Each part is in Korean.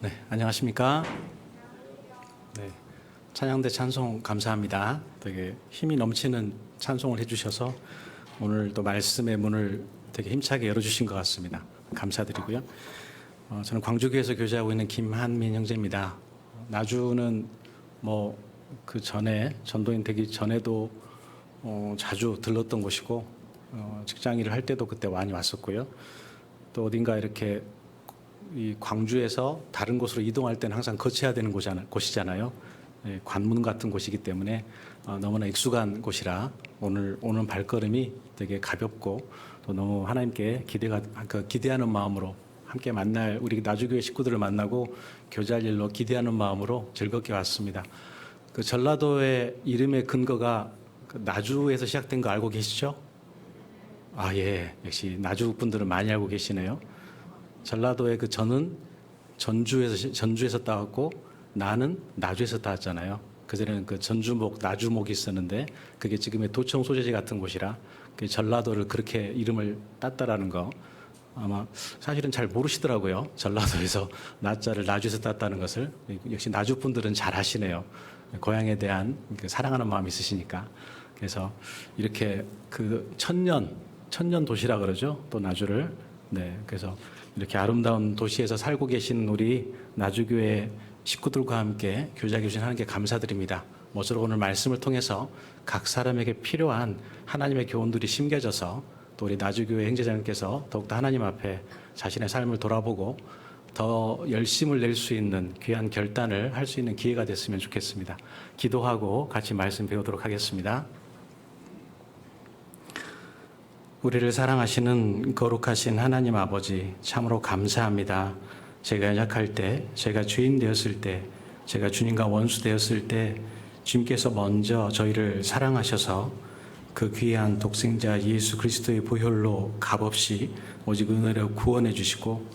네, 안녕하십니까? 네, 찬양대 찬송 감사합니다. 되게 힘이 넘치는 찬송을 해주셔서 오늘 또 말씀의 문을 되게 힘차게 열어주신 것 같습니다. 감사드리고요. 저는 광주교회에서 교제하고 있는 김한민 형제입니다. 나주는 그 전에 전도인 되기 전에도 자주 들렀던 곳이고 직장 일을 할 때도 그때 많이 왔었고요. 또 어딘가 이렇게 이 광주에서 다른 곳으로 이동할 때는 항상 거쳐야 되는 곳이잖아요. 관문 같은 곳이기 때문에 너무나 익숙한 곳이라 오늘 오는 발걸음이 되게 가볍고 또 너무 하나님께 기대하는 마음으로 함께 만날 우리 나주교회 식구들을 만나고 교제할 일로 기대하는 마음으로 즐겁게 왔습니다. 그 전라도의 이름의 근거가 나주에서 시작된 거 알고 계시죠? 예, 역시 나주 분들은 많이 알고 계시네요. 전라도의 그 전은 전주에서 따왔고 나는 나주에서 따왔잖아요. 그전에는 그 전주목, 나주목이 있었는데 그게 지금의 도청 소재지 같은 곳이라 그 전라도를 그렇게 이름을 땄다라는 거 아마 사실은 잘 모르시더라고요. 전라도에서 나자를 나주에서 땄다는 것을. 역시 나주 분들은 잘 아시네요. 고향에 대한 그 사랑하는 마음이 있으시니까. 그래서 이렇게 그 천년 도시라 그러죠. 또 나주를. 네, 그래서 이렇게 아름다운 도시에서 살고 계신 우리 나주교회 식구들과 함께 교제하게 주신 하나님께 감사드립니다. 모쪼록 오늘 말씀을 통해서 각 사람에게 필요한 하나님의 교훈들이 심겨져서 또 우리 나주교회 형제자님께서 더욱더 하나님 앞에 자신의 삶을 돌아보고 더 열심을 낼 수 있는 귀한 결단을 할 수 있는 기회가 됐으면 좋겠습니다. 기도하고 같이 말씀 배우도록 하겠습니다. 우리를 사랑하시는 거룩하신 하나님 아버지, 참으로 감사합니다. 제가 연약할 때, 제가 죄인 되었을 때, 제가 주님과 원수 되었을 때 주님께서 먼저 저희를 사랑하셔서 그 귀한 독생자 예수 그리스도의 보혈로 값없이 오직 은혜로 구원해 주시고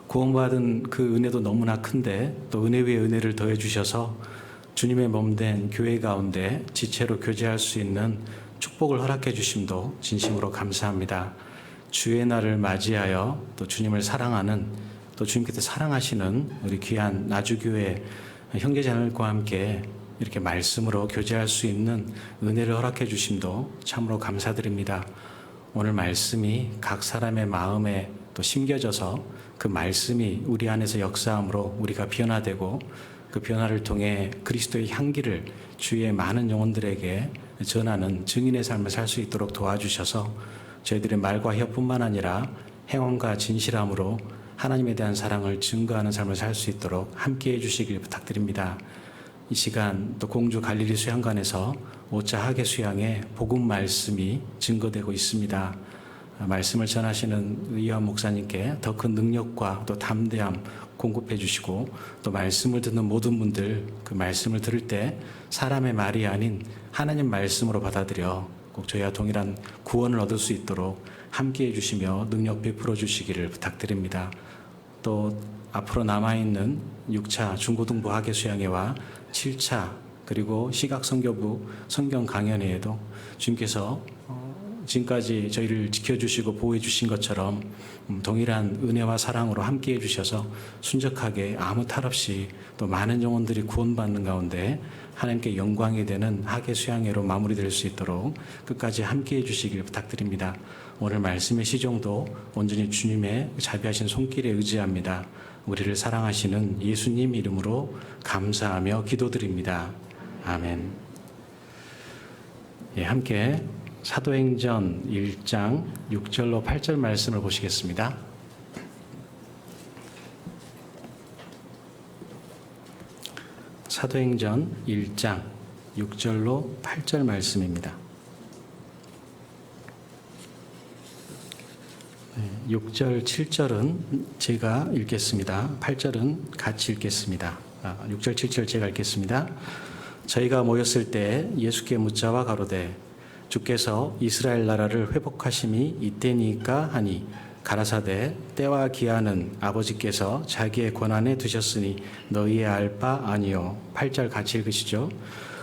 구원받은 그 은혜도 너무나 큰데 또 은혜 위에 은혜를 더해 주셔서 주님의 몸된 교회 가운데 지체로 교제할 수 있는 축복을 허락해 주심도 진심으로 감사합니다. 주의 날을 맞이하여 또 주님을 사랑하는 또 주님께서 사랑하시는 우리 귀한 나주교회 형제자매들과 함께 이렇게 말씀으로 교제할 수 있는 은혜를 허락해 주심도 참으로 감사드립니다. 오늘 말씀이 각 사람의 마음에 또 심겨져서 그 말씀이 우리 안에서 역사함으로 우리가 변화되고 그 변화를 통해 그리스도의 향기를 주위의 많은 영혼들에게 전하는 증인의 삶을 살 수 있도록 도와주셔서 저희들의 말과 혀뿐만 아니라 행함과 진실함으로 하나님에 대한 사랑을 증거하는 삶을 살 수 있도록 함께해 주시길 부탁드립니다. 이 시간 또 공주 갈릴리 수양관에서 5차 하계 수양에 복음 말씀이 증거되고 있습니다. 말씀을 전하시는 의원 목사님께 더 큰 능력과 또 담대함 공급해 주시고 또 말씀을 듣는 모든 분들 그 말씀을 들을 때 사람의 말이 아닌 하나님 말씀으로 받아들여 꼭 저희와 동일한 구원을 얻을 수 있도록 함께해 주시며 능력 베풀어 주시기를 부탁드립니다. 또 앞으로 남아있는 6차 중고등부 하계수양회와 7차 그리고 시각선교부 성경 강연회에도 주님께서 지금까지 저희를 지켜주시고 보호해 주신 것처럼 동일한 은혜와 사랑으로 함께해 주셔서 순적하게 아무 탈 없이 또 많은 영혼들이 구원받는 가운데 하나님께 영광이 되는 하계수양회로 마무리될 수 있도록 끝까지 함께해 주시길 부탁드립니다. 오늘 말씀의 시종도 온전히 주님의 자비하신 손길에 의지합니다. 우리를 사랑하시는 예수님 이름으로 감사하며 기도드립니다. 아멘. 함께 사도행전 1장 6절로 8절 말씀을 보시겠습니다. 사도행전 1장 6절로 8절 말씀입니다. 6절, 7절은 제가 읽겠습니다. 8절은 같이 읽겠습니다. 6절, 7절 제가 읽겠습니다. 저희가 모였을 때 예수께 묻자와 가로되 주께서 이스라엘 나라를 회복하심이 이때니까 하니 가라사대 때와 기한은 아버지께서 자기의 권한에 두셨으니 너희의 알 바 아니요. 8절 같이 읽으시죠.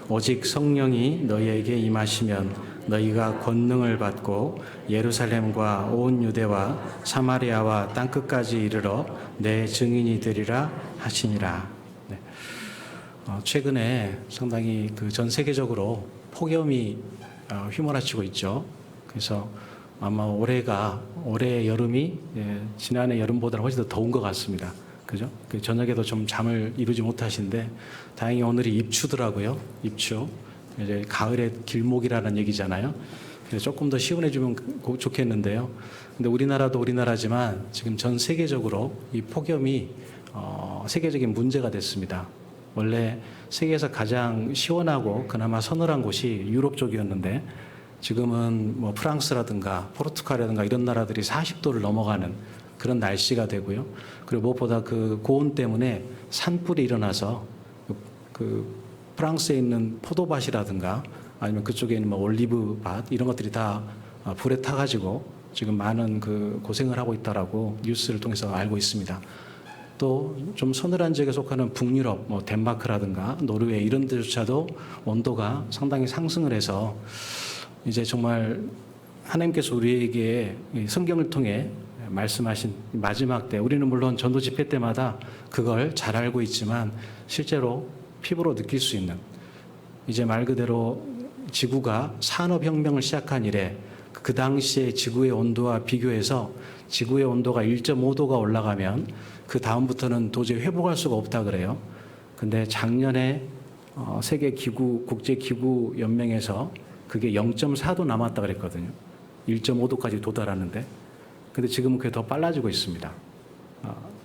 오직 성령이 너희에게 임하시면 너희가 권능을 받고 예루살렘과 온 유대와 사마리아와 땅끝까지 이르러 내 증인이 되리라 하시니라. 네. 최근에 상당히 그 전 세계적으로 폭염이 휘몰아치고 있죠. 그래서 아마 올해 여름이 지난해 여름보다 훨씬 더 더운 것 같습니다. 그죠? 그 저녁에도 좀 잠을 이루지 못하시는데 다행히 오늘이 입추더라고요. 입추. 이제 가을의 길목이라는 얘기잖아요. 그래서 조금 더 시원해지면 좋겠는데요. 근데 우리나라도 우리나라지만 지금 전 세계적으로 이 폭염이 세계적인 문제가 됐습니다. 원래 세계에서 가장 시원하고 그나마 서늘한 곳이 유럽 쪽이었는데 지금은 뭐 프랑스라든가 포르투갈이라든가 이런 나라들이 40도를 넘어가는 그런 날씨가 되고요. 그리고 무엇보다 그 고온 때문에 산불이 일어나서 그 프랑스에 있는 포도밭이라든가 아니면 그쪽에 있는 뭐 올리브밭 이런 것들이 다 불에 타가지고 지금 많은 그 고생을 하고 있다라고 뉴스를 통해서 알고 있습니다. 또 좀 서늘한 지역에 속하는 북유럽, 뭐 덴마크라든가 노르웨이 이런 데조차도 온도가 상당히 상승을 해서 이제 정말 하나님께서 우리에게 성경을 통해 말씀하신 마지막 때, 우리는 물론 전도 집회 때마다 그걸 잘 알고 있지만 실제로 피부로 느낄 수 있는, 이제 말 그대로 지구가 산업혁명을 시작한 이래 그 당시에 지구의 온도와 비교해서 지구의 온도가 1.5도가 올라가면 그 다음부터는 도저히 회복할 수가 없다 그래요. 근데 작년에 국제기구연맹에서 그게 0.4도 남았다 그랬거든요. 1.5도까지 도달하는데. 근데 지금은 그게 더 빨라지고 있습니다.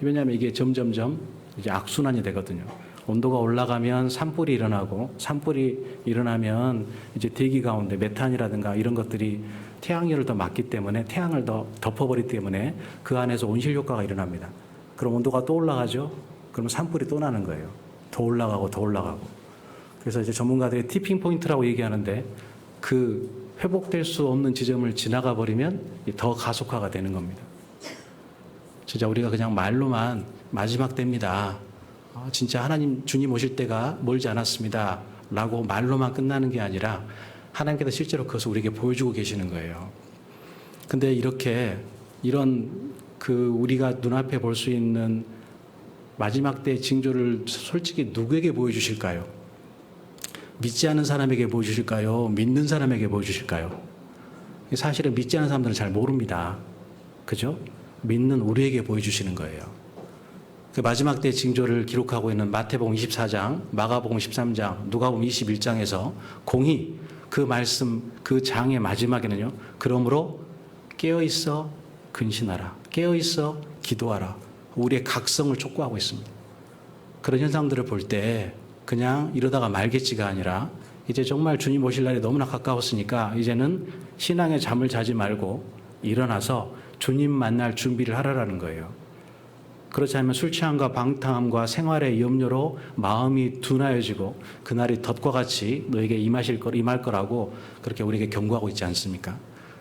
왜냐하면 이게 점점점 이제 악순환이 되거든요. 온도가 올라가면 산불이 일어나고, 산불이 일어나면 이제 대기 가운데 메탄이라든가 이런 것들이 태양열을 더 막기 때문에, 태양을 더 덮어버리기 때문에 그 안에서 온실 효과가 일어납니다. 그럼 온도가 또 올라가죠? 그러면 산불이 또 나는 거예요. 더 올라가고 더 올라가고. 그래서 이제 전문가들이 티핑 포인트라고 얘기하는데 그 회복될 수 없는 지점을 지나가 버리면 더 가속화가 되는 겁니다. 진짜 우리가 그냥 말로만 마지막 때입니다. 진짜 하나님 주님 오실 때가 멀지 않았습니다. 라고 말로만 끝나는 게 아니라 하나님께서 실제로 그것을 우리에게 보여주고 계시는 거예요. 근데 이런 우리가 눈앞에 볼 수 있는 마지막 때의 징조를 솔직히 누구에게 보여주실까요? 믿지 않는 사람에게 보여주실까요? 믿는 사람에게 보여주실까요? 사실은 믿지 않는 사람들은 잘 모릅니다. 그죠? 믿는 우리에게 보여주시는 거예요. 그 마지막 때의 징조를 기록하고 있는 마태복음 24장, 마가복음 13장, 누가복음 21장에서 공히 그 말씀, 그 장의 마지막에는요, 그러므로 깨어있어 근신하라, 깨어있어 기도하라, 우리의 각성을 촉구하고 있습니다. 그런 현상들을 볼 때 그냥 이러다가 말겠지가 아니라 이제 정말 주님 오실 날이 너무나 가까웠으니까 이제는 신앙의 잠을 자지 말고 일어나서 주님 만날 준비를 하라라는 거예요. 그렇지 않으면 술 취함과 방탕함과 생활의 염려로 마음이 둔하여지고 그날이 덫과 같이 너에게 임할 거라고 그렇게 우리에게 경고하고 있지 않습니까?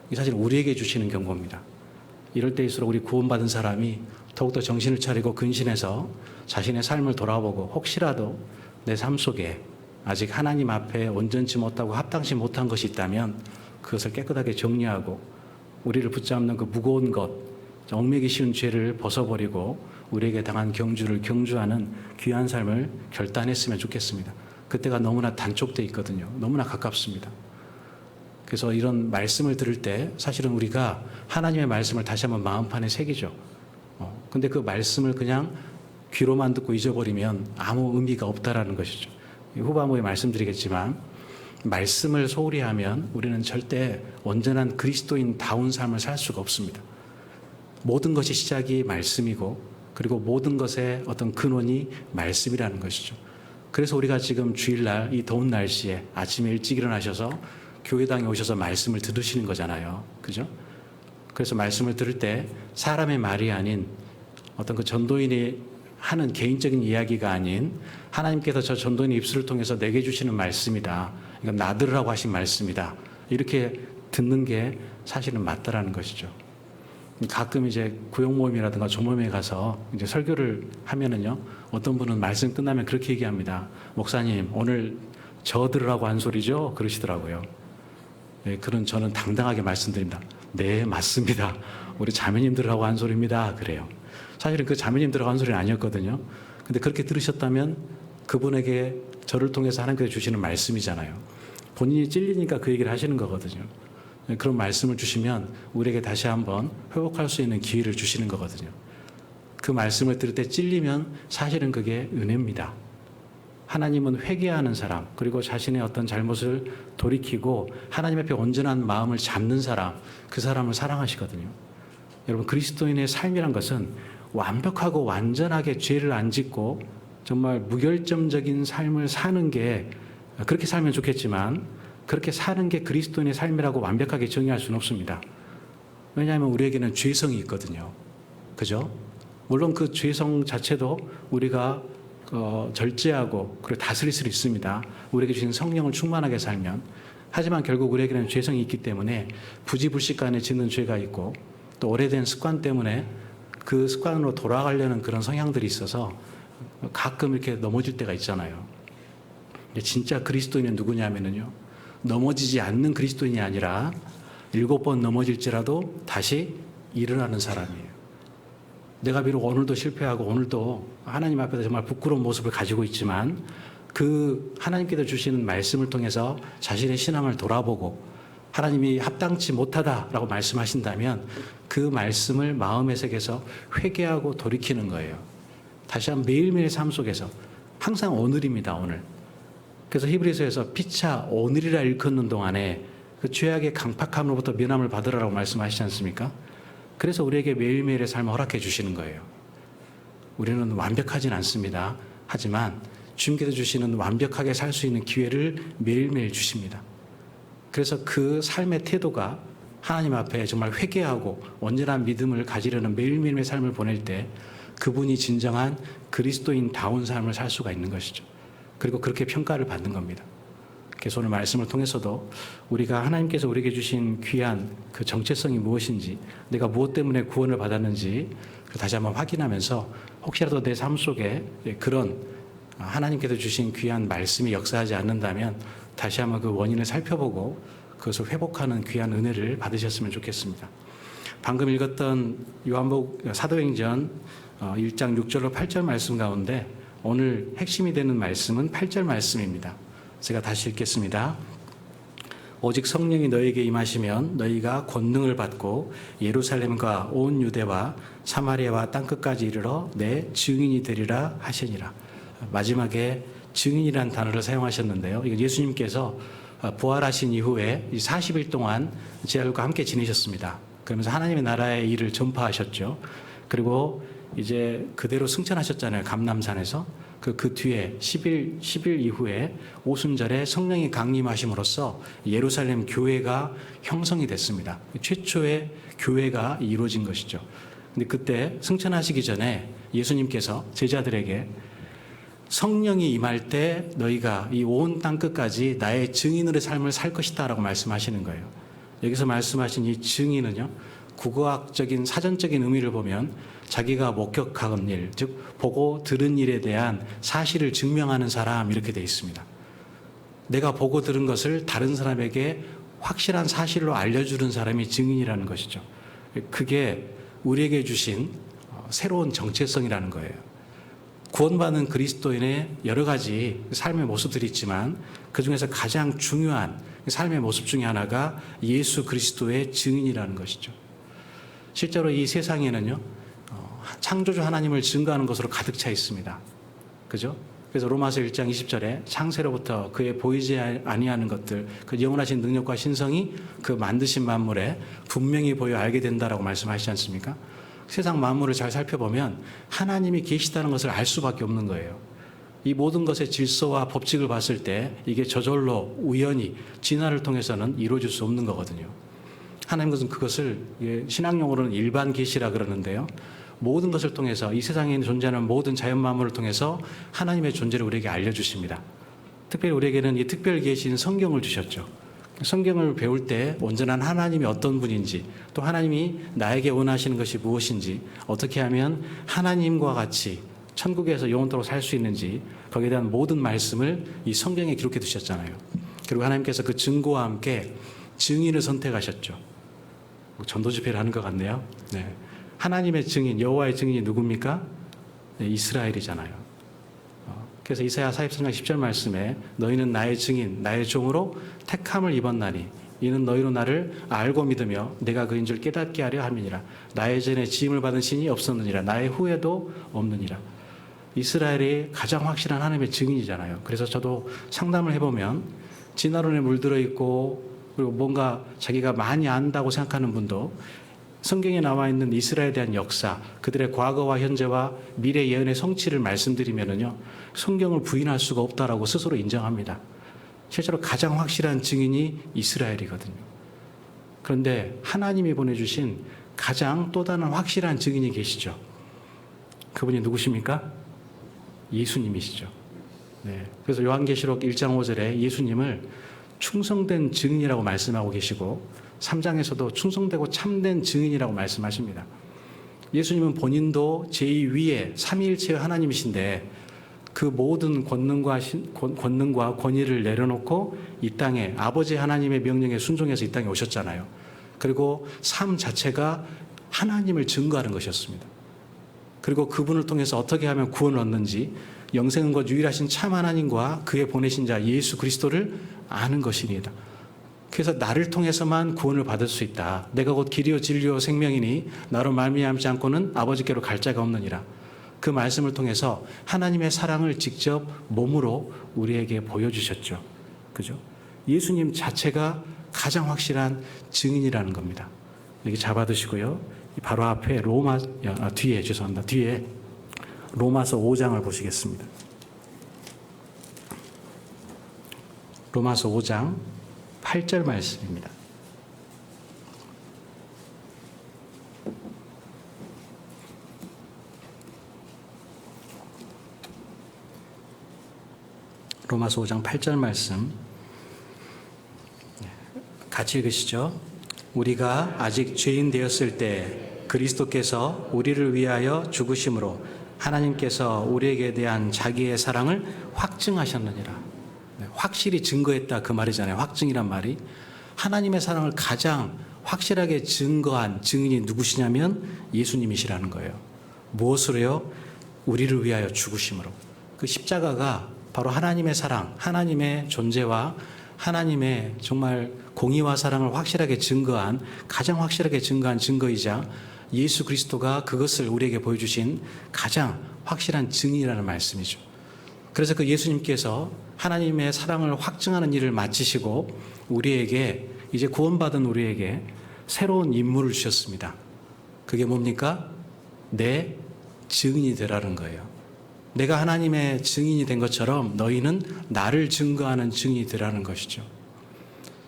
이게 사실 우리에게 주시는 경고입니다. 이럴 때일수록 우리 구원받은 사람이 더욱더 정신을 차리고 근신해서 자신의 삶을 돌아보고 혹시라도 내 삶 속에 아직 하나님 앞에 온전치 못하고 합당치 못한 것이 있다면 그것을 깨끗하게 정리하고 우리를 붙잡는 그 무거운 것, 얽매기 쉬운 죄를 벗어버리고 우리에게 당한 경주를 경주하는 귀한 삶을 결단했으면 좋겠습니다. 그때가 너무나 단촉돼 있거든요. 너무나 가깝습니다. 그래서 이런 말씀을 들을 때 사실은 우리가 하나님의 말씀을 다시 한번 마음판에 새기죠. 근데 그 말씀을 그냥 귀로만 듣고 잊어버리면 아무 의미가 없다라는 것이죠. 후반부에 말씀드리겠지만 말씀을 소홀히 하면 우리는 절대 온전한 그리스도인다운 삶을 살 수가 없습니다. 모든 것이 시작이 말씀이고 그리고 모든 것의 어떤 근원이 말씀이라는 것이죠. 그래서 우리가 지금 주일날 이 더운 날씨에 아침에 일찍 일어나셔서 교회당에 오셔서 말씀을 들으시는 거잖아요. 그죠? 그래서 말씀을 들을 때 사람의 말이 아닌 어떤 그 전도인이 하는 개인적인 이야기가 아닌 하나님께서 저 전도인의 입술을 통해서 내게 주시는 말씀이다. 이건 나들으라고 하신 말씀이다. 이렇게 듣는 게 사실은 맞다라는 것이죠. 가끔 이제 구역 모임이라든가 조모임에 가서 이제 설교를 하면은요, 어떤 분은 말씀 끝나면 그렇게 얘기합니다. 목사님, 오늘 저 들으라고 한 소리죠? 그러시더라고요. 그런 저는 당당하게 말씀드립니다. 네, 맞습니다. 우리 자매님들하고 한 소리입니다. 그래요. 사실은 그 자매님들하고 한 소리는 아니었거든요. 근데 그렇게 들으셨다면 그분에게 저를 통해서 하나님께서 주시는 말씀이잖아요. 본인이 찔리니까 그 얘기를 하시는 거거든요. 그런 말씀을 주시면 우리에게 다시 한번 회복할 수 있는 기회를 주시는 거거든요. 그 말씀을 들을 때 찔리면 사실은 그게 은혜입니다. 하나님은 회개하는 사람, 그리고 자신의 어떤 잘못을 돌이키고 하나님 앞에 온전한 마음을 잡는 사람, 그 사람을 사랑하시거든요. 여러분, 그리스도인의 삶이란 것은 완벽하고 완전하게 죄를 안 짓고 정말 무결점적인 삶을 사는 게, 그렇게 살면 좋겠지만 그렇게 사는 게 그리스도인의 삶이라고 완벽하게 정의할 수는 없습니다. 왜냐하면 우리에게는 죄성이 있거든요. 그죠? 물론 그 죄성 자체도 우리가 절제하고 그리고 다스릴 수 있습니다. 우리에게 주신 성령을 충만하게 살면. 하지만 결국 우리에게는 죄성이 있기 때문에 부지불식간에 짓는 죄가 있고 또 오래된 습관 때문에 그 습관으로 돌아가려는 그런 성향들이 있어서 가끔 이렇게 넘어질 때가 있잖아요. 근데 진짜 그리스도인은 누구냐면요, 넘어지지 않는 그리스도인이 아니라 7번 넘어질지라도 다시 일어나는 사람이에요. 내가 비록 오늘도 실패하고 오늘도 하나님 앞에서 정말 부끄러운 모습을 가지고 있지만 그 하나님께서 주시는 말씀을 통해서 자신의 신앙을 돌아보고 하나님이 합당치 못하다라고 말씀하신다면 그 말씀을 마음의 색에서 회개하고 돌이키는 거예요. 다시 한번 매일매일 삶 속에서 항상 오늘입니다. 오늘. 그래서 히브리서에서 피차 오늘이라 일컫는 동안에 그 죄악의 강팍함으로부터 면함을 받으라고 말씀하시지 않습니까? 그래서 우리에게 매일매일의 삶을 허락해 주시는 거예요. 우리는 완벽하진 않습니다. 하지만 주님께서 주시는 완벽하게 살 수 있는 기회를 매일매일 주십니다. 그래서 그 삶의 태도가 하나님 앞에 정말 회개하고 온전한 믿음을 가지려는 매일매일의 삶을 보낼 때 그분이 진정한 그리스도인다운 삶을 살 수가 있는 것이죠. 그리고 그렇게 평가를 받는 겁니다. 그래서 오늘 말씀을 통해서도 우리가 하나님께서 우리에게 주신 귀한 그 정체성이 무엇인지, 내가 무엇 때문에 구원을 받았는지 다시 한번 확인하면서 혹시라도 내 삶 속에 그런 하나님께서 주신 귀한 말씀이 역사하지 않는다면 다시 한번 그 원인을 살펴보고 그것을 회복하는 귀한 은혜를 받으셨으면 좋겠습니다. 방금 읽었던 요한복 사도행전 1장 6절로 8절 말씀 가운데 오늘 핵심이 되는 말씀은 8절 말씀입니다. 제가 다시 읽겠습니다. 오직 성령이 너희에게 임하시면 너희가 권능을 받고 예루살렘과 온 유대와 사마리아와 땅끝까지 이르러 내 증인이 되리라 하시니라. 마지막에 증인이라는 단어를 사용하셨는데요. 이건 예수님께서 부활하신 이후에 40일 동안 제자들과 함께 지내셨습니다. 그러면서 하나님의 나라의 일을 전파하셨죠. 그리고 이제 그대로 승천하셨잖아요. 감람산에서. 그 뒤에 10일 이후에 오순절에 성령이 강림하심으로써 예루살렘 교회가 형성이 됐습니다. 최초의 교회가 이루어진 것이죠. 근데 그때 승천하시기 전에 예수님께서 제자들에게 성령이 임할 때 너희가 이 온 땅 끝까지 나의 증인으로의 삶을 살 것이다 라고 말씀하시는 거예요. 여기서 말씀하신 이 증인은요, 국어학적인 사전적인 의미를 보면 자기가 목격한 일, 즉 보고 들은 일에 대한 사실을 증명하는 사람, 이렇게 되어 있습니다. 내가 보고 들은 것을 다른 사람에게 확실한 사실로 알려주는 사람이 증인이라는 것이죠. 그게 우리에게 주신 새로운 정체성이라는 거예요. 구원받은 그리스도인의 여러 가지 삶의 모습들이 있지만 그중에서 가장 중요한 삶의 모습 중에 하나가 예수 그리스도의 증인이라는 것이죠. 실제로 이 세상에는요, 창조주 하나님을 증거하는 것으로 가득 차 있습니다. 그죠? 그래서 로마서 1장 20절에 창세로부터 그의 보이지 아니하는 것들, 그 영원하신 능력과 신성이 그 만드신 만물에 분명히 보여 알게 된다라고 말씀하시지 않습니까? 세상 만물을 잘 살펴보면 하나님이 계시다는 것을 알 수밖에 없는 거예요. 이 모든 것의 질서와 법칙을 봤을 때 이게 저절로 우연히 진화를 통해서는 이루어질 수 없는 거거든요. 하나님 것은 그것을 신학용어로는 일반 계시라 그러는데요. 모든 것을 통해서 이 세상에 존재하는 모든 자연 만물을 통해서 하나님의 존재를 우리에게 알려주십니다. 특별히 우리에게는 이 특별 계시인 성경을 주셨죠. 성경을 배울 때 온전한 하나님이 어떤 분인지, 또 하나님이 나에게 원하시는 것이 무엇인지, 어떻게 하면 하나님과 같이 천국에서 영원토록 살 수 있는지, 거기에 대한 모든 말씀을 이 성경에 기록해 두셨잖아요. 그리고 하나님께서 그 증거와 함께 증인을 선택하셨죠. 전도 집회를 하는 것 같네요. 네. 하나님의 증인, 여호와의 증인이 누굽니까? 네, 이스라엘이잖아요. 그래서 이사야 44장 10절 말씀에 너희는 나의 증인, 나의 종으로 택함을 입었나니 이는 너희로 나를 알고 믿으며 내가 그인 줄 깨닫게 하려 함이니라. 나의 전에 지음을 받은 신이 없었느니라. 나의 후에도 없느니라. 이스라엘이 가장 확실한 하나님의 증인이잖아요. 그래서 저도 상담을 해보면 진화론에 물들어 있고 그리고 뭔가 자기가 많이 안다고 생각하는 분도 성경에 나와 있는 이스라엘에 대한 역사, 그들의 과거와 현재와 미래 예언의 성취를 말씀드리면은요, 성경을 부인할 수가 없다라고 스스로 인정합니다. 실제로 가장 확실한 증인이 이스라엘이거든요. 그런데 하나님이 보내주신 가장 또 다른 확실한 증인이 계시죠. 그분이 누구십니까? 예수님이시죠. 네. 그래서 요한계시록 1장 5절에 예수님을 충성된 증인이라고 말씀하고 계시고 3장에서도 충성되고 참된 증인이라고 말씀하십니다. 예수님은 본인도 제2위의 삼위일체의 하나님이신데 그 모든 권능과 권위를 내려놓고 이 땅에 아버지 하나님의 명령에 순종해서 이 땅에 오셨잖아요. 그리고 삶 자체가 하나님을 증거하는 것이었습니다. 그리고 그분을 통해서 어떻게 하면 구원을 얻는지 영생은 곧 유일하신 참 하나님과 그의 보내신 자 예수 그리스도를 아는 것이니이다. 그래서 나를 통해서만 구원을 받을 수 있다. 내가 곧 길이요 진리요 생명이니 나로 말미암지 않고는 아버지께로 갈 자가 없느니라. 그 말씀을 통해서 하나님의 사랑을 직접 몸으로 우리에게 보여주셨죠. 그죠? 예수님 자체가 가장 확실한 증인이라는 겁니다. 여기 잡아두시고요. 바로 앞에 뒤에 로마서 5장을 보시겠습니다. 로마서 5장 8절 말씀입니다. 로마서 5장 8절 말씀 같이 읽으시죠. 우리가 아직 죄인 되었을 때 그리스도께서 우리를 위하여 죽으심으로 하나님께서 우리에게 대한 자기의 사랑을 확증하셨느니라. 확실히 증거했다 그 말이잖아요. 확증이란 말이. 하나님의 사랑을 가장 확실하게 증거한 증인이 누구시냐면 예수님이시라는 거예요. 무엇으로요? 우리를 위하여 죽으심으로. 그 십자가가 바로 하나님의 사랑, 하나님의 존재와 하나님의 정말 공의와 사랑을 확실하게 증거한, 가장 확실하게 증거한 증거이자 예수 그리스도가 그것을 우리에게 보여주신 가장 확실한 증인이라는 말씀이죠. 그래서 그 예수님께서 하나님의 사랑을 확증하는 일을 마치시고 우리에게, 이제 구원받은 우리에게 새로운 임무를 주셨습니다. 그게 뭡니까? 내 증인이 되라는 거예요. 내가 하나님의 증인이 된 것처럼 너희는 나를 증거하는 증인이 되라는 것이죠.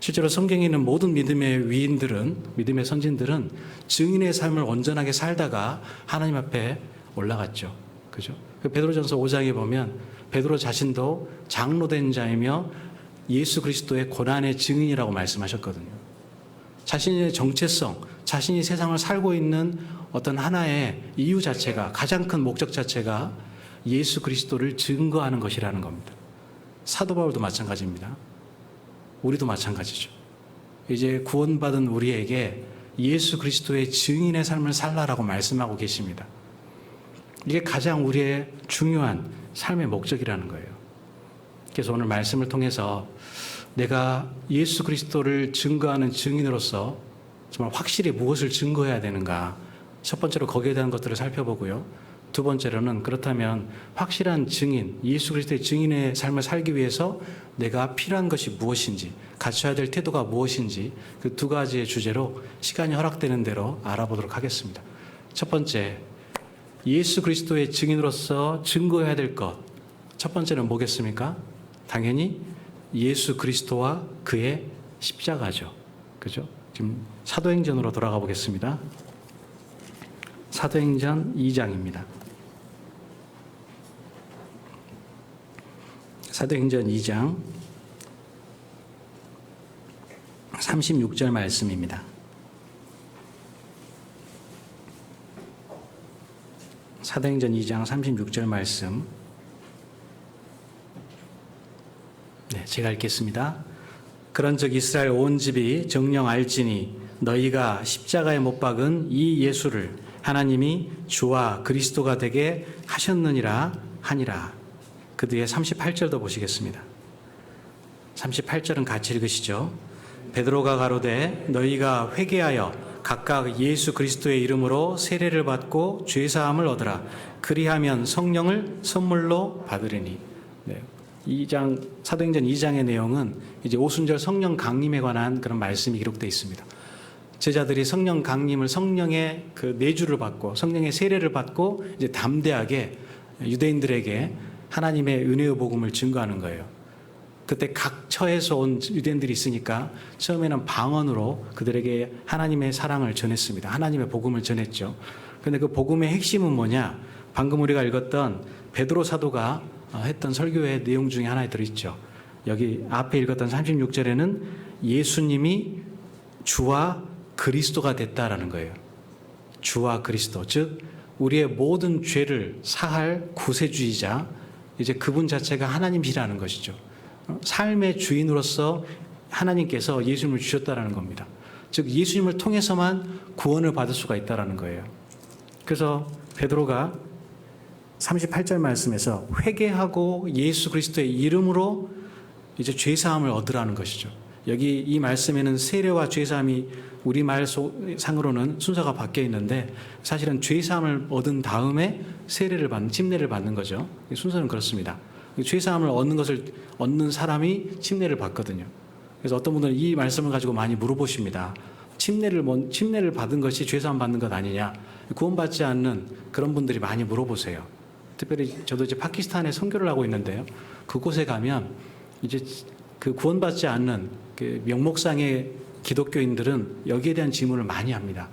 실제로 성경에 있는 모든 믿음의 위인들은, 믿음의 선진들은 증인의 삶을 온전하게 살다가 하나님 앞에 올라갔죠. 그죠? 베드로전서 5장에 보면 베드로 자신도 장로된 자이며 예수 그리스도의 고난의 증인이라고 말씀하셨거든요. 자신의 정체성, 자신이 세상을 살고 있는 어떤 하나의 이유 자체가, 가장 큰 목적 자체가 예수 그리스도를 증거하는 것이라는 겁니다. 사도 바울도 마찬가지입니다. 우리도 마찬가지죠. 이제 구원받은 우리에게 예수 그리스도의 증인의 삶을 살라라고 말씀하고 계십니다. 이게 가장 우리의 중요한 삶의 목적이라는 거예요. 그래서 오늘 말씀을 통해서 내가 예수 그리스도를 증거하는 증인으로서 정말 확실히 무엇을 증거해야 되는가, 첫 번째로 거기에 대한 것들을 살펴보고요. 두 번째로는 그렇다면 확실한 증인, 예수 그리스도의 증인의 삶을 살기 위해서 내가 필요한 것이 무엇인지, 갖춰야 될 태도가 무엇인지, 그 두 가지의 주제로 시간이 허락되는 대로 알아보도록 하겠습니다. 첫 번째, 예수 그리스도의 증인으로서 증거해야 될 것. 첫 번째는 뭐겠습니까? 당연히 예수 그리스도와 그의 십자가죠. 그죠? 지금 사도행전으로 돌아가 보겠습니다. 사도행전 2장입니다. 사도행전 2장 36절 말씀입니다. 사도행전 2장 36절 말씀. 네, 제가 읽겠습니다. 그런즉 이스라엘 온 집이 정령 알지니 너희가 십자가에 못 박은 이 예수를 하나님이 주와 그리스도가 되게 하셨느니라 하니라. 그 뒤에 38절도 보시겠습니다. 38절은 같이 읽으시죠. 베드로가 가로되 너희가 회개하여 각각 예수 그리스도의 이름으로 세례를 받고 죄사함을 얻으라. 그리하면 성령을 선물로 받으리니. 네. 2장 사도행전 2장의 내용은 이제 오순절 성령 강림에 관한 그런 말씀이 기록되어 있습니다. 제자들이 성령 강림을 성령의 그 내주를 받고 성령의 세례를 받고 이제 담대하게 유대인들에게 하나님의 은혜의 복음을 증거하는 거예요. 그때 각 처에서 온 유대인들이 있으니까 처음에는 방언으로 그들에게 하나님의 사랑을 전했습니다. 하나님의 복음을 전했죠. 그런데 그 복음의 핵심은 뭐냐? 방금 우리가 읽었던 베드로 사도가 했던 설교의 내용 중에 하나에 들어있죠. 여기 앞에 읽었던 36절에는 예수님이 주와 그리스도가 됐다라는 거예요. 주와 그리스도, 즉 우리의 모든 죄를 사할 구세주이자 이제 그분 자체가 하나님이라는 것이죠. 삶의 주인으로서 하나님께서 예수님을 주셨다라는 겁니다. 즉 예수님을 통해서만 구원을 받을 수가 있다라는 거예요. 그래서 베드로가 38절 말씀에서 회개하고 예수 그리스도의 이름으로 이제 죄사함을 얻으라는 것이죠. 여기 이 말씀에는 세례와 죄사함이 우리말 상으로는 순서가 바뀌어 있는데 사실은 죄사함을 얻은 다음에 세례를 받는, 침례를 받는 거죠. 순서는 그렇습니다. 죄사함을 얻는 사람이 침례를 받거든요. 그래서 어떤 분들은 이 말씀을 가지고 많이 물어보십니다. 침례를 받은 것이 죄사함 받는 것 아니냐? 구원받지 않는 그런 분들이 많이 물어보세요. 특별히 저도 이제 파키스탄에 선교를 하고 있는데요. 그곳에 가면 이제 그 구원받지 않는 그 명목상의 기독교인들은 여기에 대한 질문을 많이 합니다.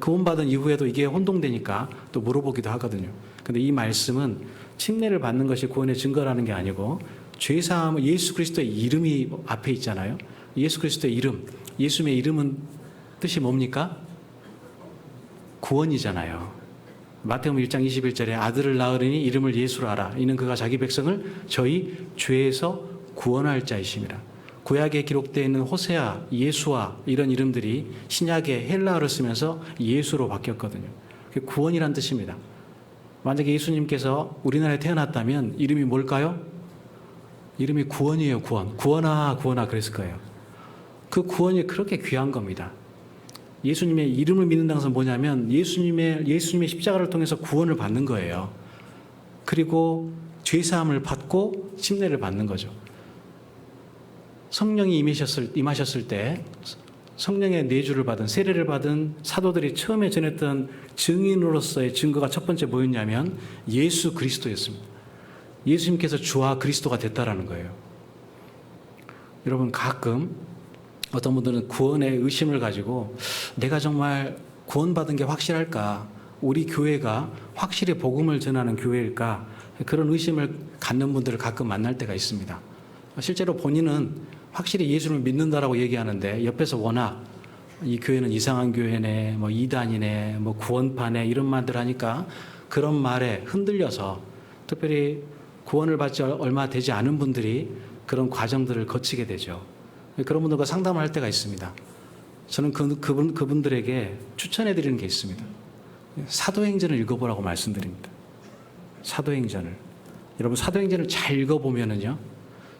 구원받은 이후에도 이게 혼동되니까 또 물어보기도 하거든요. 근데 이 말씀은 침례를 받는 것이 구원의 증거라는 게 아니고 죄사함은 예수 그리스도의 이름이 앞에 있잖아요. 예수 그리스도의 이름, 예수님의 이름은 뜻이 뭡니까? 구원이잖아요. 마태복음 1장 21절에 아들을 낳으리니 이름을 예수로 하라. 이는 그가 자기 백성을 저희 죄에서 구원할 자이심이라. 구약에 기록되어 있는 호세아, 예수아 이런 이름들이 신약의 헬라어를 쓰면서 예수로 바뀌었거든요. 그게 구원이란 뜻입니다. 만약에 예수님께서 우리나라에 태어났다면 이름이 뭘까요? 이름이 구원이에요. 구원아 그랬을 거예요. 그 구원이 그렇게 귀한 겁니다. 예수님의 이름을 믿는다는 것은 뭐냐면 예수님의 십자가를 통해서 구원을 받는 거예요. 그리고 죄사함을 받고 침례를 받는 거죠. 성령이 임하셨을 때 성령의 내주를 받은 세례를 받은 사도들이 처음에 전했던 증인으로서의 증거가 첫 번째 뭐였냐면 예수 그리스도였습니다. 예수님께서 주와 그리스도가 됐다라는 거예요. 여러분 가끔 어떤 분들은 구원의 의심을 가지고 내가 정말 구원받은 게 확실할까? 우리 교회가 확실히 복음을 전하는 교회일까? 그런 의심을 갖는 분들을 가끔 만날 때가 있습니다. 실제로 본인은 확실히 예수를 믿는다라고 얘기하는데 옆에서 워낙 이 교회는 이상한 교회네, 뭐 이단이네, 뭐 구원파네 이런 말들 하니까 그런 말에 흔들려서 특별히 구원을 받지 얼마 되지 않은 분들이 그런 과정들을 거치게 되죠. 그런 분들과 상담을 할 때가 있습니다. 저는 그분들에게 추천해 드리는 게 있습니다. 사도행전을 읽어보라고 말씀드립니다. 사도행전을. 여러분 사도행전을 잘 읽어보면은요.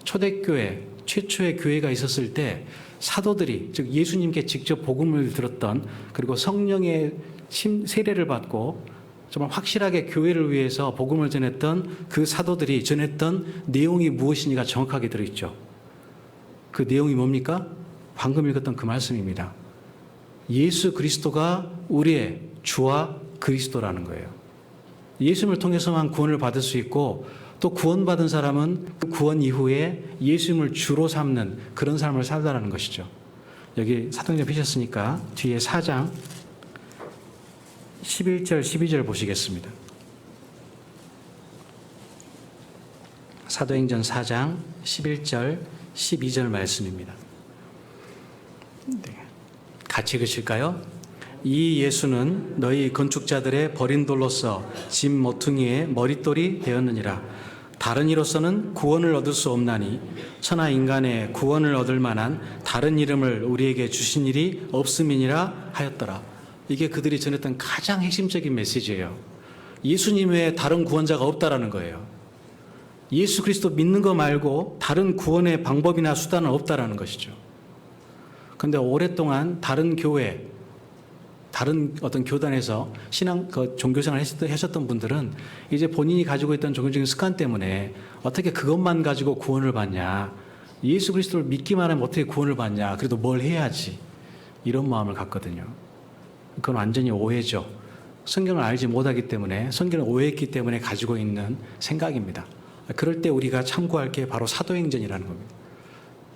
초대교회, 최초의 교회가 있었을 때 사도들이 즉 예수님께 직접 복음을 들었던 그리고 성령의 세례를 받고 정말 확실하게 교회를 위해서 복음을 전했던 그 사도들이 전했던 내용이 무엇이니가 정확하게 들어있죠. 그 내용이 뭡니까? 방금 읽었던 그 말씀입니다. 예수 그리스도가 우리의 주와 그리스도라는 거예요. 예수님을 통해서만 구원을 받을 수 있고 또 구원받은 사람은 그 구원 이후에 예수님을 주로 삼는 그런 삶을 살다라는 것이죠. 여기 사도행전 피셨으니까 뒤에 4장 11절 12절 보시겠습니다. 사도행전 4장 11절 12절 말씀입니다. 네. 같이 읽으실까요? 이 예수는 너희 건축자들의 버린 돌로서 집 모퉁이의 머릿돌이 되었느니라. 다른 이로서는 구원을 얻을 수 없나니 천하 인간의 구원을 얻을 만한 다른 이름을 우리에게 주신 일이 없음이니라 하였더라. 이게 그들이 전했던 가장 핵심적인 메시지예요. 예수님 외에 다른 구원자가 없다라는 거예요. 예수 그리스도 믿는 거 말고 다른 구원의 방법이나 수단은 없다라는 것이죠. 그런데 오랫동안 다른 교회, 다른 어떤 교단에서 종교생활을 하셨던 분들은 이제 본인이 가지고 있던 종교적인 습관 때문에 어떻게 그것만 가지고 구원을 받냐, 예수 그리스도를 믿기만 하면 어떻게 구원을 받냐, 그래도 뭘 해야지, 이런 마음을 갖거든요. 그건 완전히 오해죠. 성경을 알지 못하기 때문에, 성경을 오해했기 때문에 가지고 있는 생각입니다. 그럴 때 우리가 참고할 게 바로 사도행전이라는 겁니다.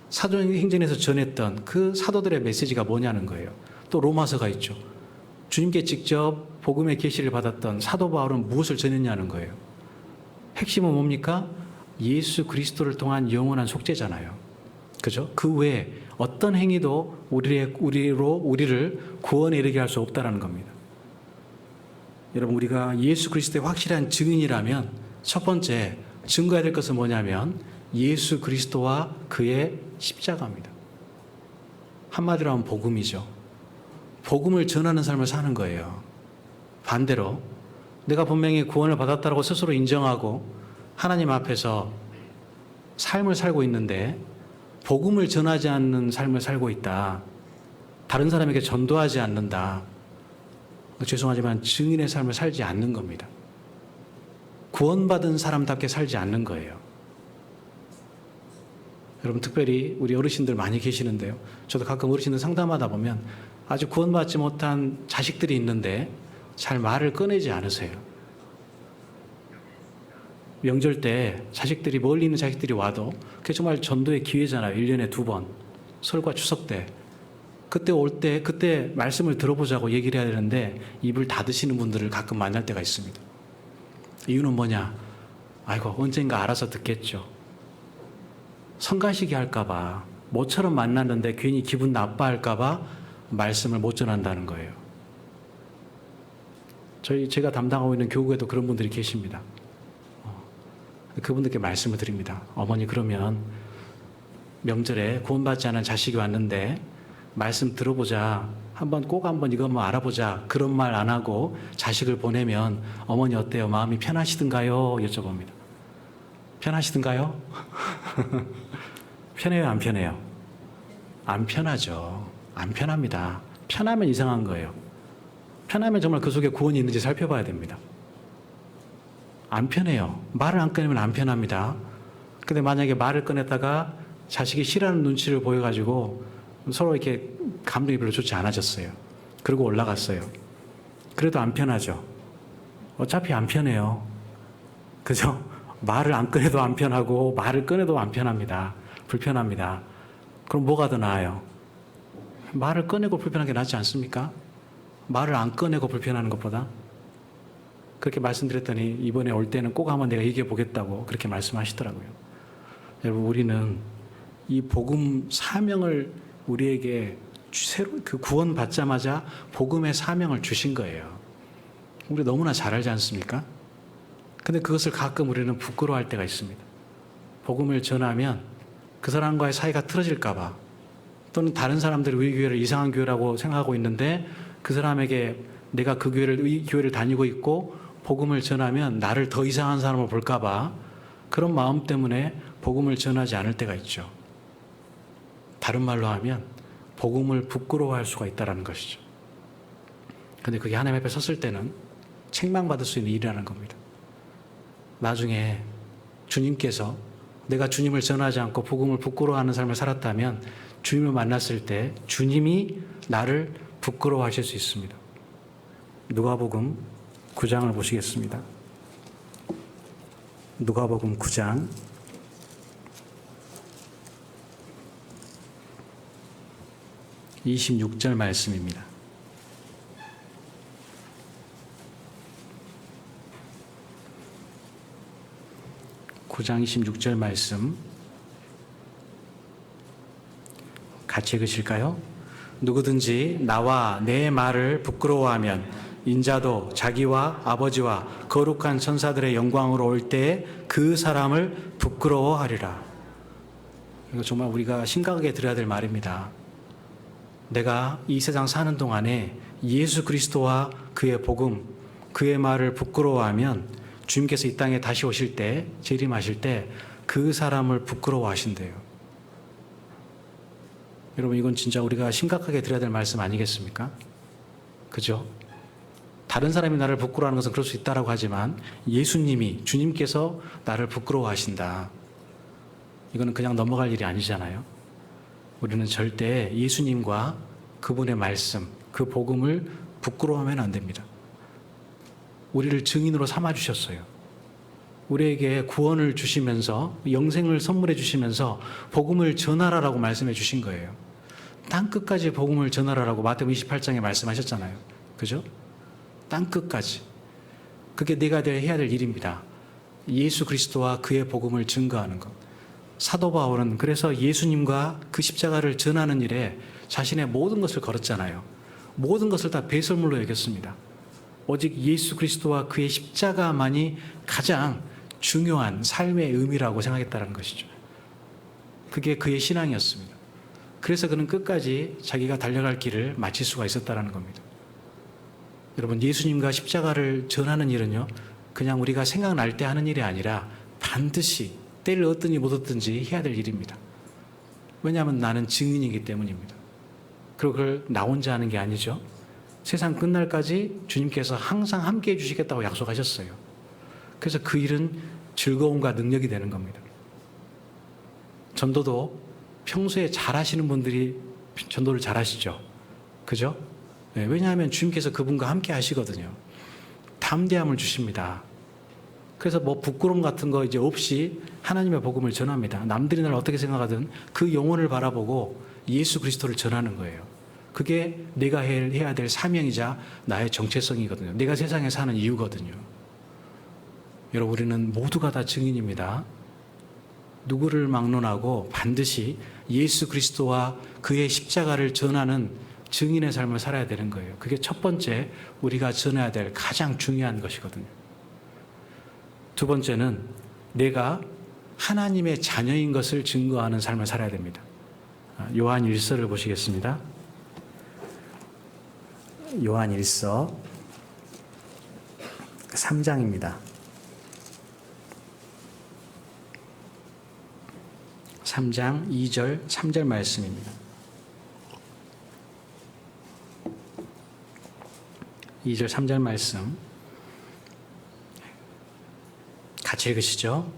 사도행전에서 전했던 그 사도들의 메시지가 뭐냐는 거예요. 또 로마서가 있죠. 주님께 직접 복음의 계시를 받았던 사도 바울은 무엇을 전했냐는 거예요. 핵심은 뭡니까? 예수 그리스도를 통한 영원한 속죄잖아요. 그죠? 그 외에 어떤 행위도 우리를 구원에 이르게 할 수 없다는 겁니다. 여러분, 우리가 예수 그리스도의 확실한 증인이라면 첫 번째 증거해야 될 것은 뭐냐면 예수 그리스도와 그의 십자가입니다. 한마디로 하면 복음이죠. 복음을 전하는 삶을 사는 거예요. 반대로 내가 분명히 구원을 받았다고 스스로 인정하고 하나님 앞에서 삶을 살고 있는데 복음을 전하지 않는 삶을 살고 있다. 다른 사람에게 전도하지 않는다. 죄송하지만 증인의 삶을 살지 않는 겁니다. 구원받은 사람답게 살지 않는 거예요. 여러분, 특별히 우리 어르신들 많이 계시는데요. 저도 가끔 어르신들 상담하다 보면 아직 구원받지 못한 자식들이 있는데 잘 말을 꺼내지 않으세요. 명절 때 자식들이, 멀리 있는 자식들이 와도 그게 정말 전도의 기회잖아요. 1년에 2번. 설과 추석 때. 그때 말씀을 들어보자고 얘기를 해야 되는데 입을 닫으시는 분들을 가끔 만날 때가 있습니다. 이유는 뭐냐? 아이고, 언젠가 알아서 듣겠죠. 성가시게 할까봐, 모처럼 만났는데 괜히 기분 나빠할까봐 말씀을 못 전한다는 거예요. 제가 담당하고 있는 교구에도 그런 분들이 계십니다. 그분들께 말씀을 드립니다. 어머니, 그러면 명절에 구원받지 않은 자식이 왔는데 말씀 들어보자, 꼭 한번 이거 한번 알아보자, 그런 말 안 하고 자식을 보내면 어머니 어때요? 마음이 편하시든가요? 여쭤봅니다. 편하시든가요? 편해요, 안 편해요? 안 편하죠. 안 편합니다. 편하면 이상한 거예요. 편하면 정말 그 속에 구원이 있는지 살펴봐야 됩니다. 안 편해요. 말을 안 꺼내면 안 편합니다. 근데 만약에 말을 꺼냈다가 자식이 싫어하는 눈치를 보여가지고 서로 이렇게 감정이 별로 좋지 않아졌어요. 그리고 올라갔어요. 그래도 안 편하죠. 어차피 안 편해요. 그죠? 말을 안 꺼내도 안 편하고 말을 꺼내도 안 편합니다. 불편합니다. 그럼 뭐가 더 나아요? 말을 꺼내고 불편한 게 낫지 않습니까? 말을 안 꺼내고 불편하는 것보다. 그렇게 말씀드렸더니 이번에 올 때는 꼭 한번 내가 얘기해 보겠다고 그렇게 말씀하시더라고요. 여러분, 우리는 이 복음 사명을 우리에게 새로 구원 받자마자 복음의 사명을 주신 거예요. 우리 너무나 잘 알지 않습니까? 근데 그것을 가끔 우리는 부끄러워할 때가 있습니다. 복음을 전하면 그 사람과의 사이가 틀어질까 봐, 또는 다른 사람들이 우리 교회를 이상한 교회라고 생각하고 있는데 그 사람에게 내가 이 교회를 다니고 있고 복음을 전하면 나를 더 이상한 사람으로 볼까 봐 그런 마음 때문에 복음을 전하지 않을 때가 있죠. 다른 말로 하면 복음을 부끄러워할 수가 있다는 것이죠. 그런데 그게 하나님 앞에 섰을 때는 책망받을 수 있는 일이라는 겁니다. 나중에 주님께서 내가 주님을 전하지 않고 복음을 부끄러워하는 삶을 살았다면 주님을 만났을 때 주님이 나를 부끄러워하실 수 있습니다. 누가복음 9장을 보시겠습니다. 누가복음 9장 26절 말씀입니다. (9장 26절) 말씀 같이 읽으실까요? 누구든지 나와 내 말을 부끄러워하면 인자도 자기와 아버지와 거룩한 천사들의 영광으로 올 때에 그 사람을 부끄러워하리라. 이거 정말 우리가 심각하게 들어야 될 말입니다. 내가 이 세상 사는 동안에 예수 그리스도와 그의 복음, 그의 말을 부끄러워하면 주님께서 이 땅에 다시 오실 때, 재림하실 때 그 사람을 부끄러워하신대요. 여러분, 이건 진짜 우리가 심각하게 들어야 될 말씀 아니겠습니까? 그죠? 다른 사람이 나를 부끄러워하는 것은 그럴 수 있다라고 하지만 예수님이, 주님께서 나를 부끄러워하신다. 이거는 그냥 넘어갈 일이 아니잖아요. 우리는 절대 예수님과 그분의 말씀, 그 복음을 부끄러워하면 안 됩니다. 우리를 증인으로 삼아주셨어요. 우리에게 구원을 주시면서 영생을 선물해 주시면서 복음을 전하라라고 말씀해 주신 거예요. 땅끝까지 복음을 전하라라고 마태복음 28장에 말씀하셨잖아요. 그죠? 땅끝까지. 그게 내가 해야 될 일입니다. 예수 그리스도와 그의 복음을 증거하는 것. 사도 바울은 그래서 예수님과 그 십자가를 전하는 일에 자신의 모든 것을 걸었잖아요. 모든 것을 다 배설물로 여겼습니다. 오직 예수 그리스도와 그의 십자가만이 가장 중요한 삶의 의미라고 생각했다는 것이죠. 그게 그의 신앙이었습니다. 그래서 그는 끝까지 자기가 달려갈 길을 마칠 수가 있었다는 겁니다. 여러분, 예수님과 십자가를 전하는 일은요, 그냥 우리가 생각날 때 하는 일이 아니라 반드시 때를 얻든지 못 얻든지 해야 될 일입니다. 왜냐하면 나는 증인이기 때문입니다. 그리고 그걸 나 혼자 하는 게 아니죠. 세상 끝날까지 주님께서 항상 함께 해주시겠다고 약속하셨어요. 그래서 그 일은 즐거움과 능력이 되는 겁니다. 전도도 평소에 잘하시는 분들이 전도를 잘하시죠. 그죠? 네, 왜냐하면 주님께서 그분과 함께 하시거든요. 담대함을 주십니다. 그래서 뭐 부끄러움 같은 거 이제 없이 하나님의 복음을 전합니다. 남들이 날 어떻게 생각하든 그 영혼을 바라보고 예수 그리스도를 전하는 거예요. 그게 내가 해야 될 사명이자 나의 정체성이거든요. 내가 세상에 사는 이유거든요. 여러분, 우리는 모두가 다 증인입니다. 누구를 막론하고 반드시 예수 그리스도와 그의 십자가를 전하는 증인의 삶을 살아야 되는 거예요. 그게 첫 번째 우리가 전해야 될 가장 중요한 것이거든요. 두 번째는 내가 하나님의 자녀인 것을 증거하는 삶을 살아야 됩니다. 요한 1서를 보시겠습니다. 요한 1서 3장입니다. 3장 2절 3절 말씀입니다. 2절 3절 말씀 같이 읽으시죠.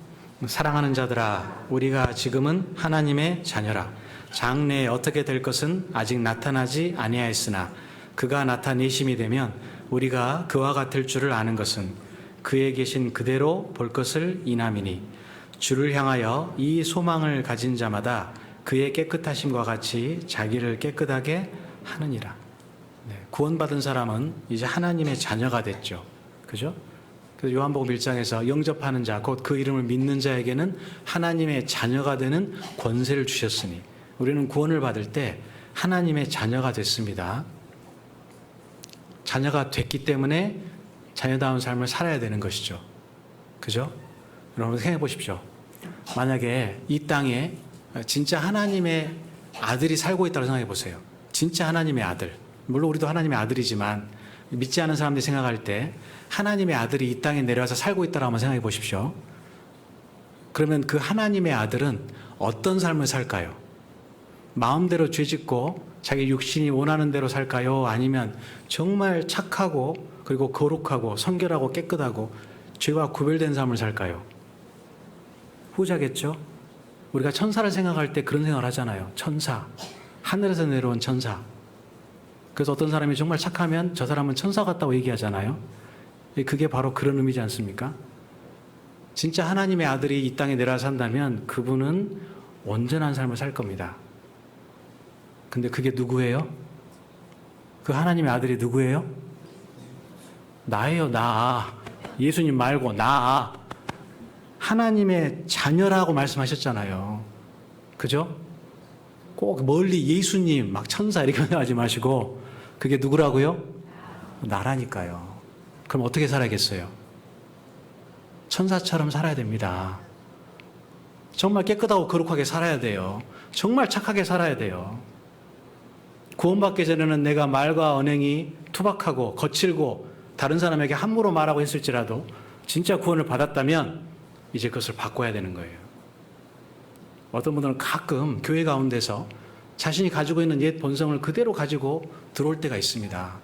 사랑하는 자들아, 우리가 지금은 하나님의 자녀라. 장래에 어떻게 될 것은 아직 나타나지 아니하였으나 그가 나타내심이 되면 우리가 그와 같을 줄을 아는 것은 그에 계신 그대로 볼 것을 인함이니 주를 향하여 이 소망을 가진 자마다 그의 깨끗하심과 같이 자기를 깨끗하게 하느니라. 네, 구원받은 사람은 이제 하나님의 자녀가 됐죠. 그죠? 그래서 요한복음 1장에서 영접하는 자, 곧 그 이름을 믿는 자에게는 하나님의 자녀가 되는 권세를 주셨으니 우리는 구원을 받을 때 하나님의 자녀가 됐습니다. 자녀가 됐기 때문에 자녀다운 삶을 살아야 되는 것이죠. 그죠? 여러분 생각해 보십시오. 만약에 이 땅에 진짜 하나님의 아들이 살고 있다고 생각해 보세요. 진짜 하나님의 아들. 물론 우리도 하나님의 아들이지만 믿지 않은 사람들이 생각할 때 하나님의 아들이 이 땅에 내려와서 살고 있다고 한번 생각해 보십시오. 그러면 그 하나님의 아들은 어떤 삶을 살까요? 마음대로 죄짓고 자기 육신이 원하는 대로 살까요? 아니면 정말 착하고 그리고 거룩하고 성결하고 깨끗하고 죄와 구별된 삶을 살까요? 후자겠죠? 우리가 천사를 생각할 때 그런 생각을 하잖아요. 천사. 하늘에서 내려온 천사. 그래서 어떤 사람이 정말 착하면 저 사람은 천사 같다고 얘기하잖아요. 그게 바로 그런 의미지 않습니까? 진짜 하나님의 아들이 이 땅에 내려와 산다면 그분은 온전한 삶을 살 겁니다. 근데 그게 누구예요? 그 하나님의 아들이 누구예요? 나예요, 나. 예수님 말고 나. 하나님의 자녀라고 말씀하셨잖아요. 그죠? 꼭 멀리 예수님, 막 천사 이렇게 생각하지 마시고 그게 누구라고요? 나라니까요. 그럼 어떻게 살아야겠어요? 천사처럼 살아야 됩니다. 정말 깨끗하고 거룩하게 살아야 돼요. 정말 착하게 살아야 돼요. 구원받기 전에는 내가 말과 언행이 투박하고 거칠고 다른 사람에게 함부로 말하고 했을지라도 진짜 구원을 받았다면 이제 그것을 바꿔야 되는 거예요. 어떤 분들은 가끔 교회 가운데서 자신이 가지고 있는 옛 본성을 그대로 가지고 들어올 때가 있습니다.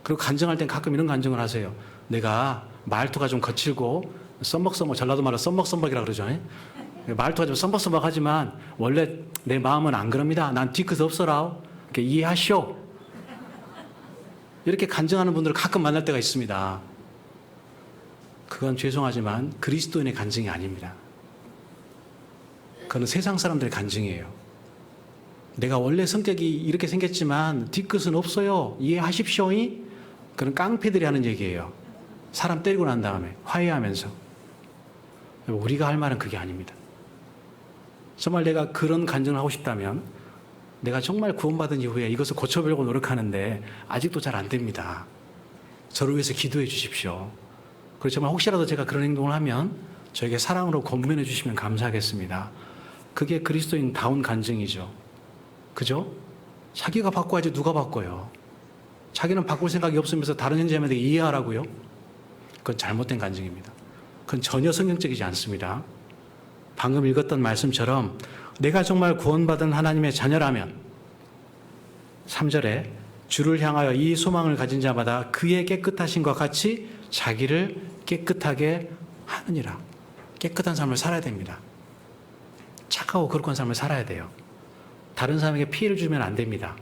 그리고 간증할 땐 가끔 이런 간증을 하세요. 내가 말투가 좀 거칠고 썸먹썸먹, 전라도 말로 썸먹썸먹이라고 그러죠. 말투가 좀 썸먹썸먹하지만 원래 내 마음은 안 그럽니다. 난 뒤끝 없어라. 이렇게 이해하시오. 이렇게 간증하는 분들을 가끔 만날 때가 있습니다. 그건 죄송하지만 그리스도인의 간증이 아닙니다. 그건 세상 사람들의 간증이에요. 내가 원래 성격이 이렇게 생겼지만 뒤끝은 없어요. 이해하십시오. 그런 깡패들이 하는 얘기예요. 사람 때리고 난 다음에 화해하면서. 우리가 할 말은 그게 아닙니다. 정말 내가 그런 간증을 하고 싶다면 내가 정말 구원받은 이후에 이것을 고쳐보려고 노력하는데 아직도 잘 안 됩니다. 저를 위해서 기도해 주십시오. 그리고 정말 혹시라도 제가 그런 행동을 하면 저에게 사랑으로 권면해 주시면 감사하겠습니다. 그게 그리스도인다운 간증이죠. 그죠? 자기가 바꿔야지 누가 바꿔요. 자기는 바꿀 생각이 없으면서 다른 형제자매에게 이해하라고요? 그건 잘못된 간증입니다. 그건 전혀 성경적이지 않습니다. 방금 읽었던 말씀처럼 내가 정말 구원받은 하나님의 자녀라면 3절에 주를 향하여 이 소망을 가진 자마다 그의 깨끗하심과 같이 자기를 깨끗하게 하느니라. 깨끗한 삶을 살아야 됩니다. 착하고 거룩한 삶을 살아야 돼요. 다른 사람에게 피해를 주면 안 됩니다.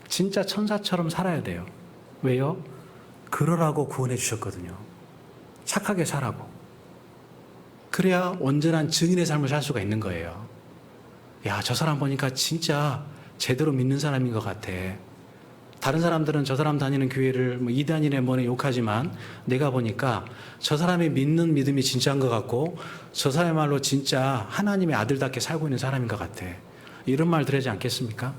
진짜 천사처럼 살아야 돼요. 왜요? 그러라고 구원해 주셨거든요. 착하게 살라고. 그래야 온전한 증인의 삶을 살 수가 있는 거예요. 야, 저 사람 보니까 진짜 제대로 믿는 사람인 것 같아. 다른 사람들은 저 사람 다니는 교회를 이단이네 뭐네 욕하지만 내가 보니까 저 사람이 믿는 믿음이 진짜인 것 같고 저 사람야말로 진짜 하나님의 아들답게 살고 있는 사람인 것 같아. 이런 말 들으지 않겠습니까?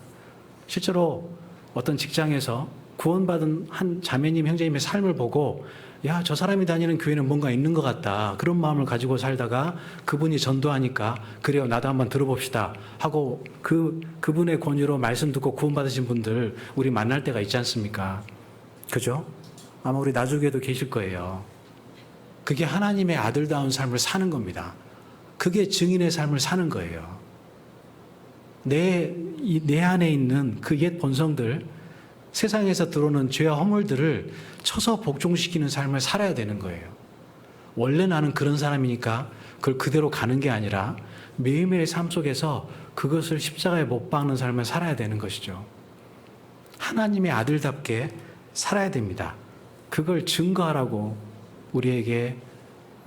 실제로 어떤 직장에서 구원받은 한 자매님, 형제님의 삶을 보고 야, 저 사람이 다니는 교회는 뭔가 있는 것 같다. 그런 마음을 가지고 살다가 그분이 전도하니까 그래요, 나도 한번 들어봅시다 하고 그분의 권유로 말씀 듣고 구원받으신 분들 우리 만날 때가 있지 않습니까? 그죠? 아마 우리 나주교회도 계실 거예요. 그게 하나님의 아들다운 삶을 사는 겁니다. 그게 증인의 삶을 사는 거예요. 내 안에 있는 그 옛 본성들, 세상에서 들어오는 죄와 허물들을 쳐서 복종시키는 삶을 살아야 되는 거예요. 원래 나는 그런 사람이니까 그걸 그대로 가는 게 아니라 매일매일 삶 속에서 그것을 십자가에 못 박는 삶을 살아야 되는 것이죠. 하나님의 아들답게 살아야 됩니다. 그걸 증거하라고 우리에게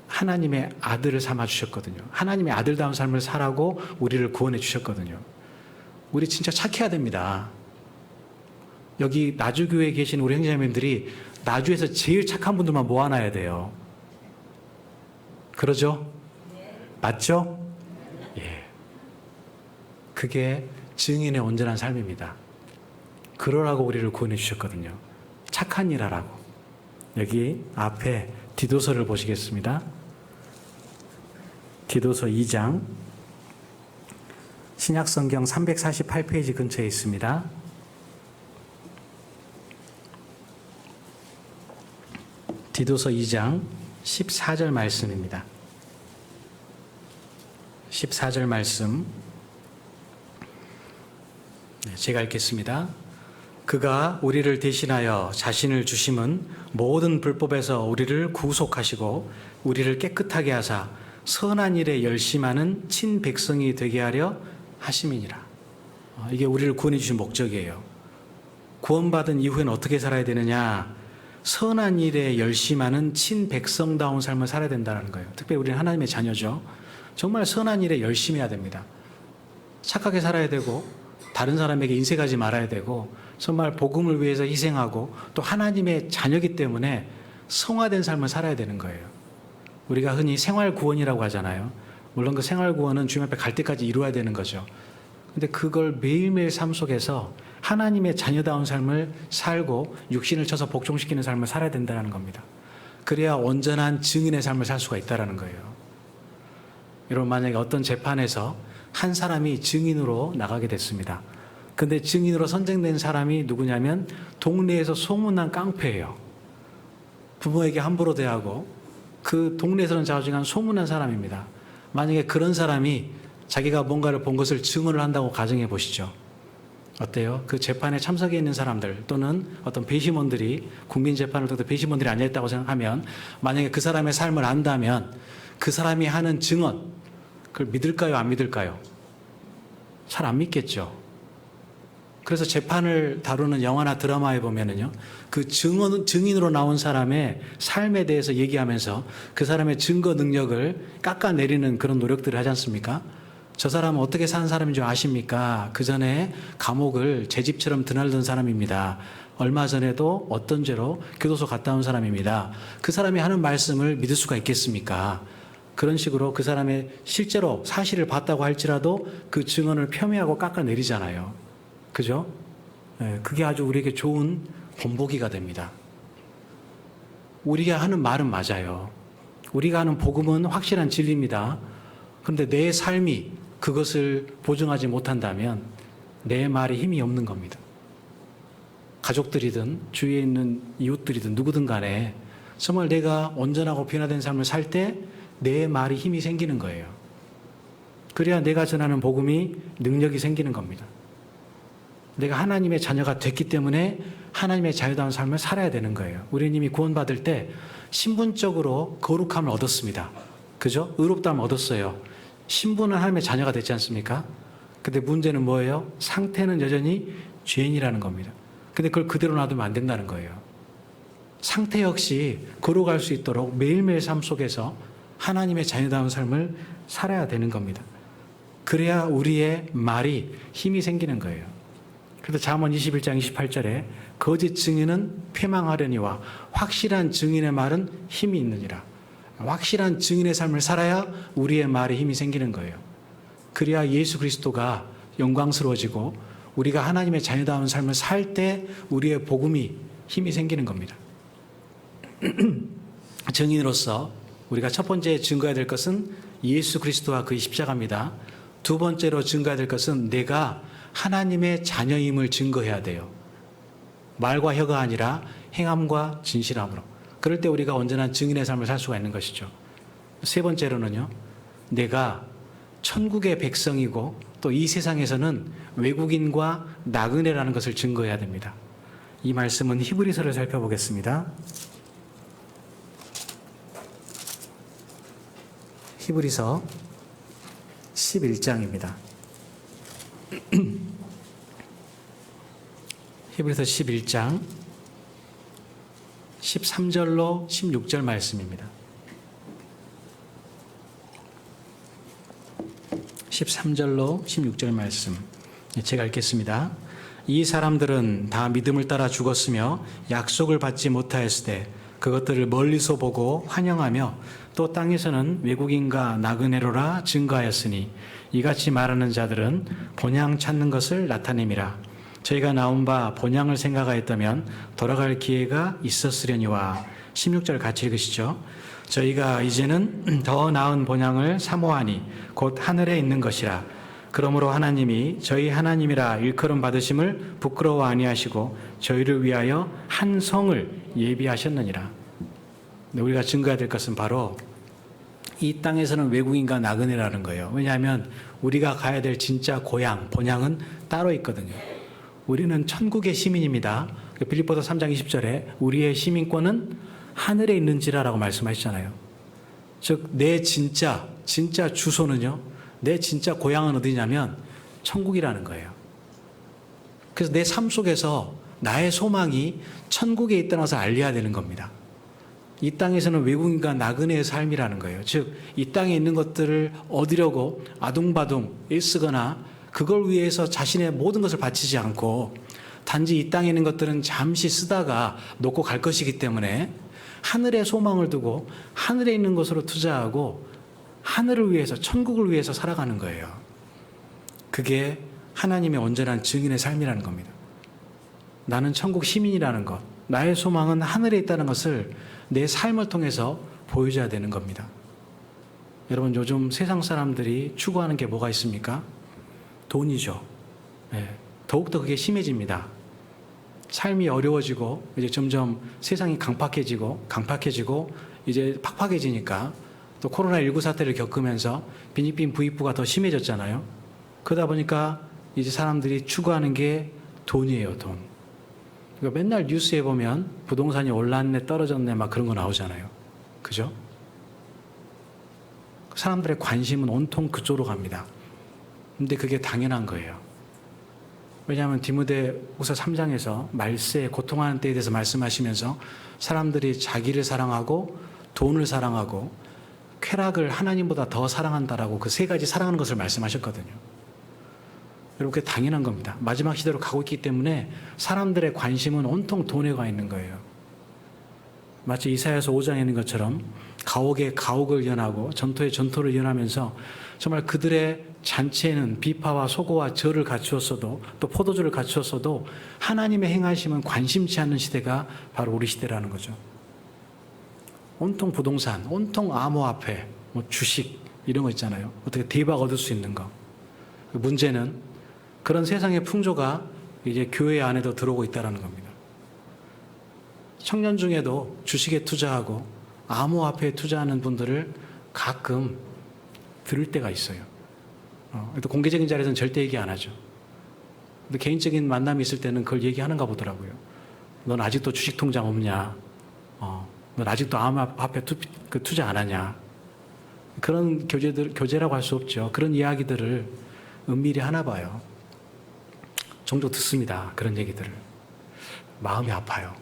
하나님의 아들을 삼아 주셨거든요. 하나님의 아들다운 삶을 살라고 우리를 구원해 주셨거든요. 우리 진짜 착해야 됩니다. 여기 나주교회에 계신 우리 형제자매님들이 나주에서 제일 착한 분들만 모아놔야 돼요. 그러죠? 맞죠? 예. 그게 증인의 온전한 삶입니다. 그러라고 우리를 구원해 주셨거든요. 착한 일 하라고. 여기 앞에 디도서를 보시겠습니다. 디도서 2장 신약성경 348페이지 근처에 있습니다. 디도서 2장 14절 말씀입니다. 14절 말씀 제가 읽겠습니다. 그가 우리를 대신하여 자신을 주심은 모든 불법에서 우리를 구속하시고 우리를 깨끗하게 하사 선한 일에 열심하는 친백성이 되게 하려 하심이니라. 이게 우리를 구원해 주신 목적이에요. 구원받은 이후에는 어떻게 살아야 되느냐? 선한 일에 열심하는 친백성다운 삶을 살아야 된다는 거예요. 특별히 우리는 하나님의 자녀죠. 정말 선한 일에 열심해야 됩니다. 착하게 살아야 되고 다른 사람에게 인색하지 말아야 되고 정말 복음을 위해서 희생하고 또 하나님의 자녀이기 때문에 성화된 삶을 살아야 되는 거예요. 우리가 흔히 생활구원이라고 하잖아요. 물론 그 생활구원은 주님 앞에 갈 때까지 이루어야 되는 거죠. 근데 그걸 매일매일 삶 속에서 하나님의 자녀다운 삶을 살고 육신을 쳐서 복종시키는 삶을 살아야 된다는 겁니다. 그래야 온전한 증인의 삶을 살 수가 있다는 거예요. 여러분, 만약에 어떤 재판에서 한 사람이 증인으로 나가게 됐습니다. 근데 증인으로 선정된 사람이 누구냐면 동네에서 소문난 깡패예요. 부모에게 함부로 대하고 그 동네에서는 자우징한 소문난 사람입니다. 만약에 그런 사람이 자기가 뭔가를 본 것을 증언을 한다고 가정해 보시죠. 어때요? 그 재판에 참석해 있는 사람들 또는 어떤 배심원들이 국민재판을 통해 배심원들이 앉아있다고 생각하면 만약에 그 사람의 삶을 안다면 그 사람이 하는 증언, 그걸 믿을까요? 안 믿을까요? 잘 안 믿겠죠. 그래서 재판을 다루는 영화나 드라마에 보면은요, 그 증인으로 나온 사람의 삶에 대해서 얘기하면서 그 사람의 증거 능력을 깎아내리는 그런 노력들을 하지 않습니까? 저 사람은 어떻게 사는 사람인 줄 아십니까? 그 전에 감옥을 제 집처럼 드날던 사람입니다. 얼마 전에도 어떤 죄로 교도소 갔다 온 사람입니다. 그 사람이 하는 말씀을 믿을 수가 있겠습니까? 그런 식으로 그 사람의 실제로 사실을 봤다고 할지라도 그 증언을 폄훼하고 깎아내리잖아요. 그죠? 그게 아주 우리에게 좋은 본보기가 됩니다. 우리가 하는 말은 맞아요. 우리가 하는 복음은 확실한 진리입니다. 그런데 내 삶이 그것을 보증하지 못한다면 내 말에 힘이 없는 겁니다. 가족들이든 주위에 있는 이웃들이든 누구든 간에 정말 내가 온전하고 변화된 삶을 살 때 내 말이 힘이 생기는 거예요. 그래야 내가 전하는 복음이 능력이 생기는 겁니다. 내가 하나님의 자녀가 됐기 때문에 하나님의 자유다운 삶을 살아야 되는 거예요. 우리는 이미 구원받을 때 신분적으로 거룩함을 얻었습니다. 그죠? 의롭다함을 얻었어요. 신분은 하나님의 자녀가 됐지 않습니까? 근데 문제는 뭐예요? 상태는 여전히 죄인이라는 겁니다. 근데 그걸 그대로 놔두면 안 된다는 거예요. 상태 역시 거룩할 수 있도록 매일매일 삶 속에서 하나님의 자녀다운 삶을 살아야 되는 겁니다. 그래야 우리의 말이 힘이 생기는 거예요. 그래서 잠언 21장 28절에 거짓 증인은 패망하려니와 확실한 증인의 말은 힘이 있느니라. 확실한 증인의 삶을 살아야 우리의 말에 힘이 생기는 거예요. 그래야 예수 그리스도가 영광스러워지고 우리가 하나님의 자녀다운 삶을 살 때 우리의 복음이 힘이 생기는 겁니다. 증인으로서 우리가 첫 번째 증거해야 될 것은 예수 그리스도와 그의 십자가입니다. 두 번째로 증거해야 될 것은 내가 하나님의 자녀임을 증거해야 돼요. 말과 혀가 아니라 행함과 진실함으로. 그럴 때 우리가 온전한 증인의 삶을 살 수가 있는 것이죠. 세 번째로는요, 내가 천국의 백성이고 또 이 세상에서는 외국인과 나그네라는 것을 증거해야 됩니다. 이 말씀은 히브리서를 살펴보겠습니다. 히브리서 11장입니다. 히브리서 11장 13절로 16절 말씀입니다. 13절로 16절 말씀 제가 읽겠습니다. 이 사람들은 다 믿음을 따라 죽었으며 약속을 받지 못하였을 때 그것들을 멀리서 보고 환영하며 또 땅에서는 외국인과 나그네로라 증거하였으니 이같이 말하는 자들은 본향 찾는 것을 나타냄이라. 저희가 나온 바 본향을 생각하였다면 돌아갈 기회가 있었으려니와. 16절 같이 읽으시죠. 저희가 이제는 더 나은 본향을 사모하니 곧 하늘에 있는 것이라. 그러므로 하나님이 저희 하나님이라 일컬음 받으심을 부끄러워 아니하시고 저희를 위하여 한 성을 예비하셨느니라. 우리가 증거해야 될 것은 바로 이 땅에서는 외국인과 나그네라는 거예요. 왜냐하면 우리가 가야 될 진짜 고향, 본향은 따로 있거든요. 우리는 천국의 시민입니다. 빌립보서 3장 20절에 우리의 시민권은 하늘에 있는지라라고 말씀하시잖아요. 즉 내 진짜 주소는요, 내 진짜 고향은 어디냐면 천국이라는 거예요. 그래서 내 삶 속에서 나의 소망이 천국에 있다는 것을 알려야 되는 겁니다. 이 땅에서는 외국인과 나그네의 삶이라는 거예요. 즉 이 땅에 있는 것들을 얻으려고 아둥바둥 애쓰거나 그걸 위해서 자신의 모든 것을 바치지 않고 단지 이 땅에 있는 것들은 잠시 쓰다가 놓고 갈 것이기 때문에 하늘에 소망을 두고 하늘에 있는 것으로 투자하고 하늘을 위해서, 천국을 위해서 살아가는 거예요. 그게 하나님의 온전한 증인의 삶이라는 겁니다. 나는 천국 시민이라는 것, 나의 소망은 하늘에 있다는 것을 내 삶을 통해서 보여줘야 되는 겁니다. 여러분, 요즘 세상 사람들이 추구하는 게 뭐가 있습니까? 돈이죠. 네, 더욱더 그게 심해집니다. 삶이 어려워지고 이제 점점 세상이 강팍해지고 이제 팍팍해지니까 또 코로나19 사태를 겪으면서 빈익빈 부익부가 더 심해졌잖아요. 그러다 보니까 이제 사람들이 추구하는 게 돈이에요, 돈. 그러니까 맨날 뉴스에 보면 부동산이 올랐네, 떨어졌네, 막 그런 거 나오잖아요. 그죠? 사람들의 관심은 온통 그쪽으로 갑니다. 근데 그게 당연한 거예요. 왜냐하면 디모데후서 3장에서 말세, 고통하는 때에 대해서 말씀하시면서 사람들이 자기를 사랑하고 돈을 사랑하고 쾌락을 하나님보다 더 사랑한다라고 그 세 가지 사랑하는 것을 말씀하셨거든요. 여러분, 그게 당연한 겁니다. 마지막 시대로 가고 있기 때문에 사람들의 관심은 온통 돈에 가 있는 거예요. 마치 이사야서 5장에 있는 것처럼 가옥에 가옥을 연하고 전토에 전토를 연하면서 정말 그들의 잔치에는 비파와 소고와 절을 갖추었어도 또 포도주를 갖추었어도 하나님의 행하심은 관심치 않는 시대가 바로 우리 시대라는 거죠. 온통 부동산, 온통 암호화폐, 뭐 주식 이런 거 있잖아요. 어떻게 대박 얻을 수 있는 거. 문제는 그런 세상의 풍조가 이제 교회 안에도 들어오고 있다는 겁니다. 청년 중에도 주식에 투자하고 암호화폐에 투자하는 분들을 가끔 들을 때가 있어요. 또 공개적인 자리에서는 절대 얘기 안 하죠. 근데 개인적인 만남이 있을 때는 그걸 얘기하는가 보더라고요. 넌 아직도 주식 통장 없냐? 넌 아직도 암호화폐 투자 안 하냐? 그런 교제라고 할 수 없죠. 그런 이야기들을 은밀히 하나 봐요. 종종 듣습니다. 그런 얘기들을. 마음이 아파요.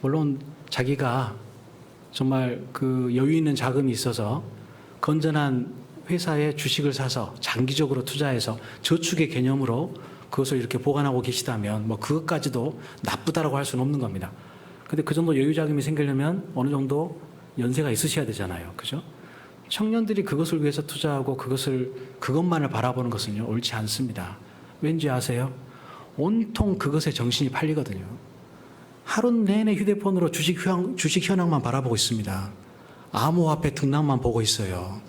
물론 자기가 정말 그 여유 있는 자금이 있어서 건전한 회사에 주식을 사서 장기적으로 투자해서 저축의 개념으로 그것을 이렇게 보관하고 계시다면 뭐 그것까지도 나쁘다라고 할 수는 없는 겁니다. 근데 그 정도 여유 자금이 생기려면 어느 정도 연세가 있으셔야 되잖아요. 그죠? 청년들이 그것을 위해서 투자하고 그것만을 바라보는 것은요, 옳지 않습니다. 왠지 아세요? 온통 그것에 정신이 팔리거든요. 하루 내내 휴대폰으로 주식 현황만 바라보고 있습니다. 암호화폐 등락만 보고 있어요.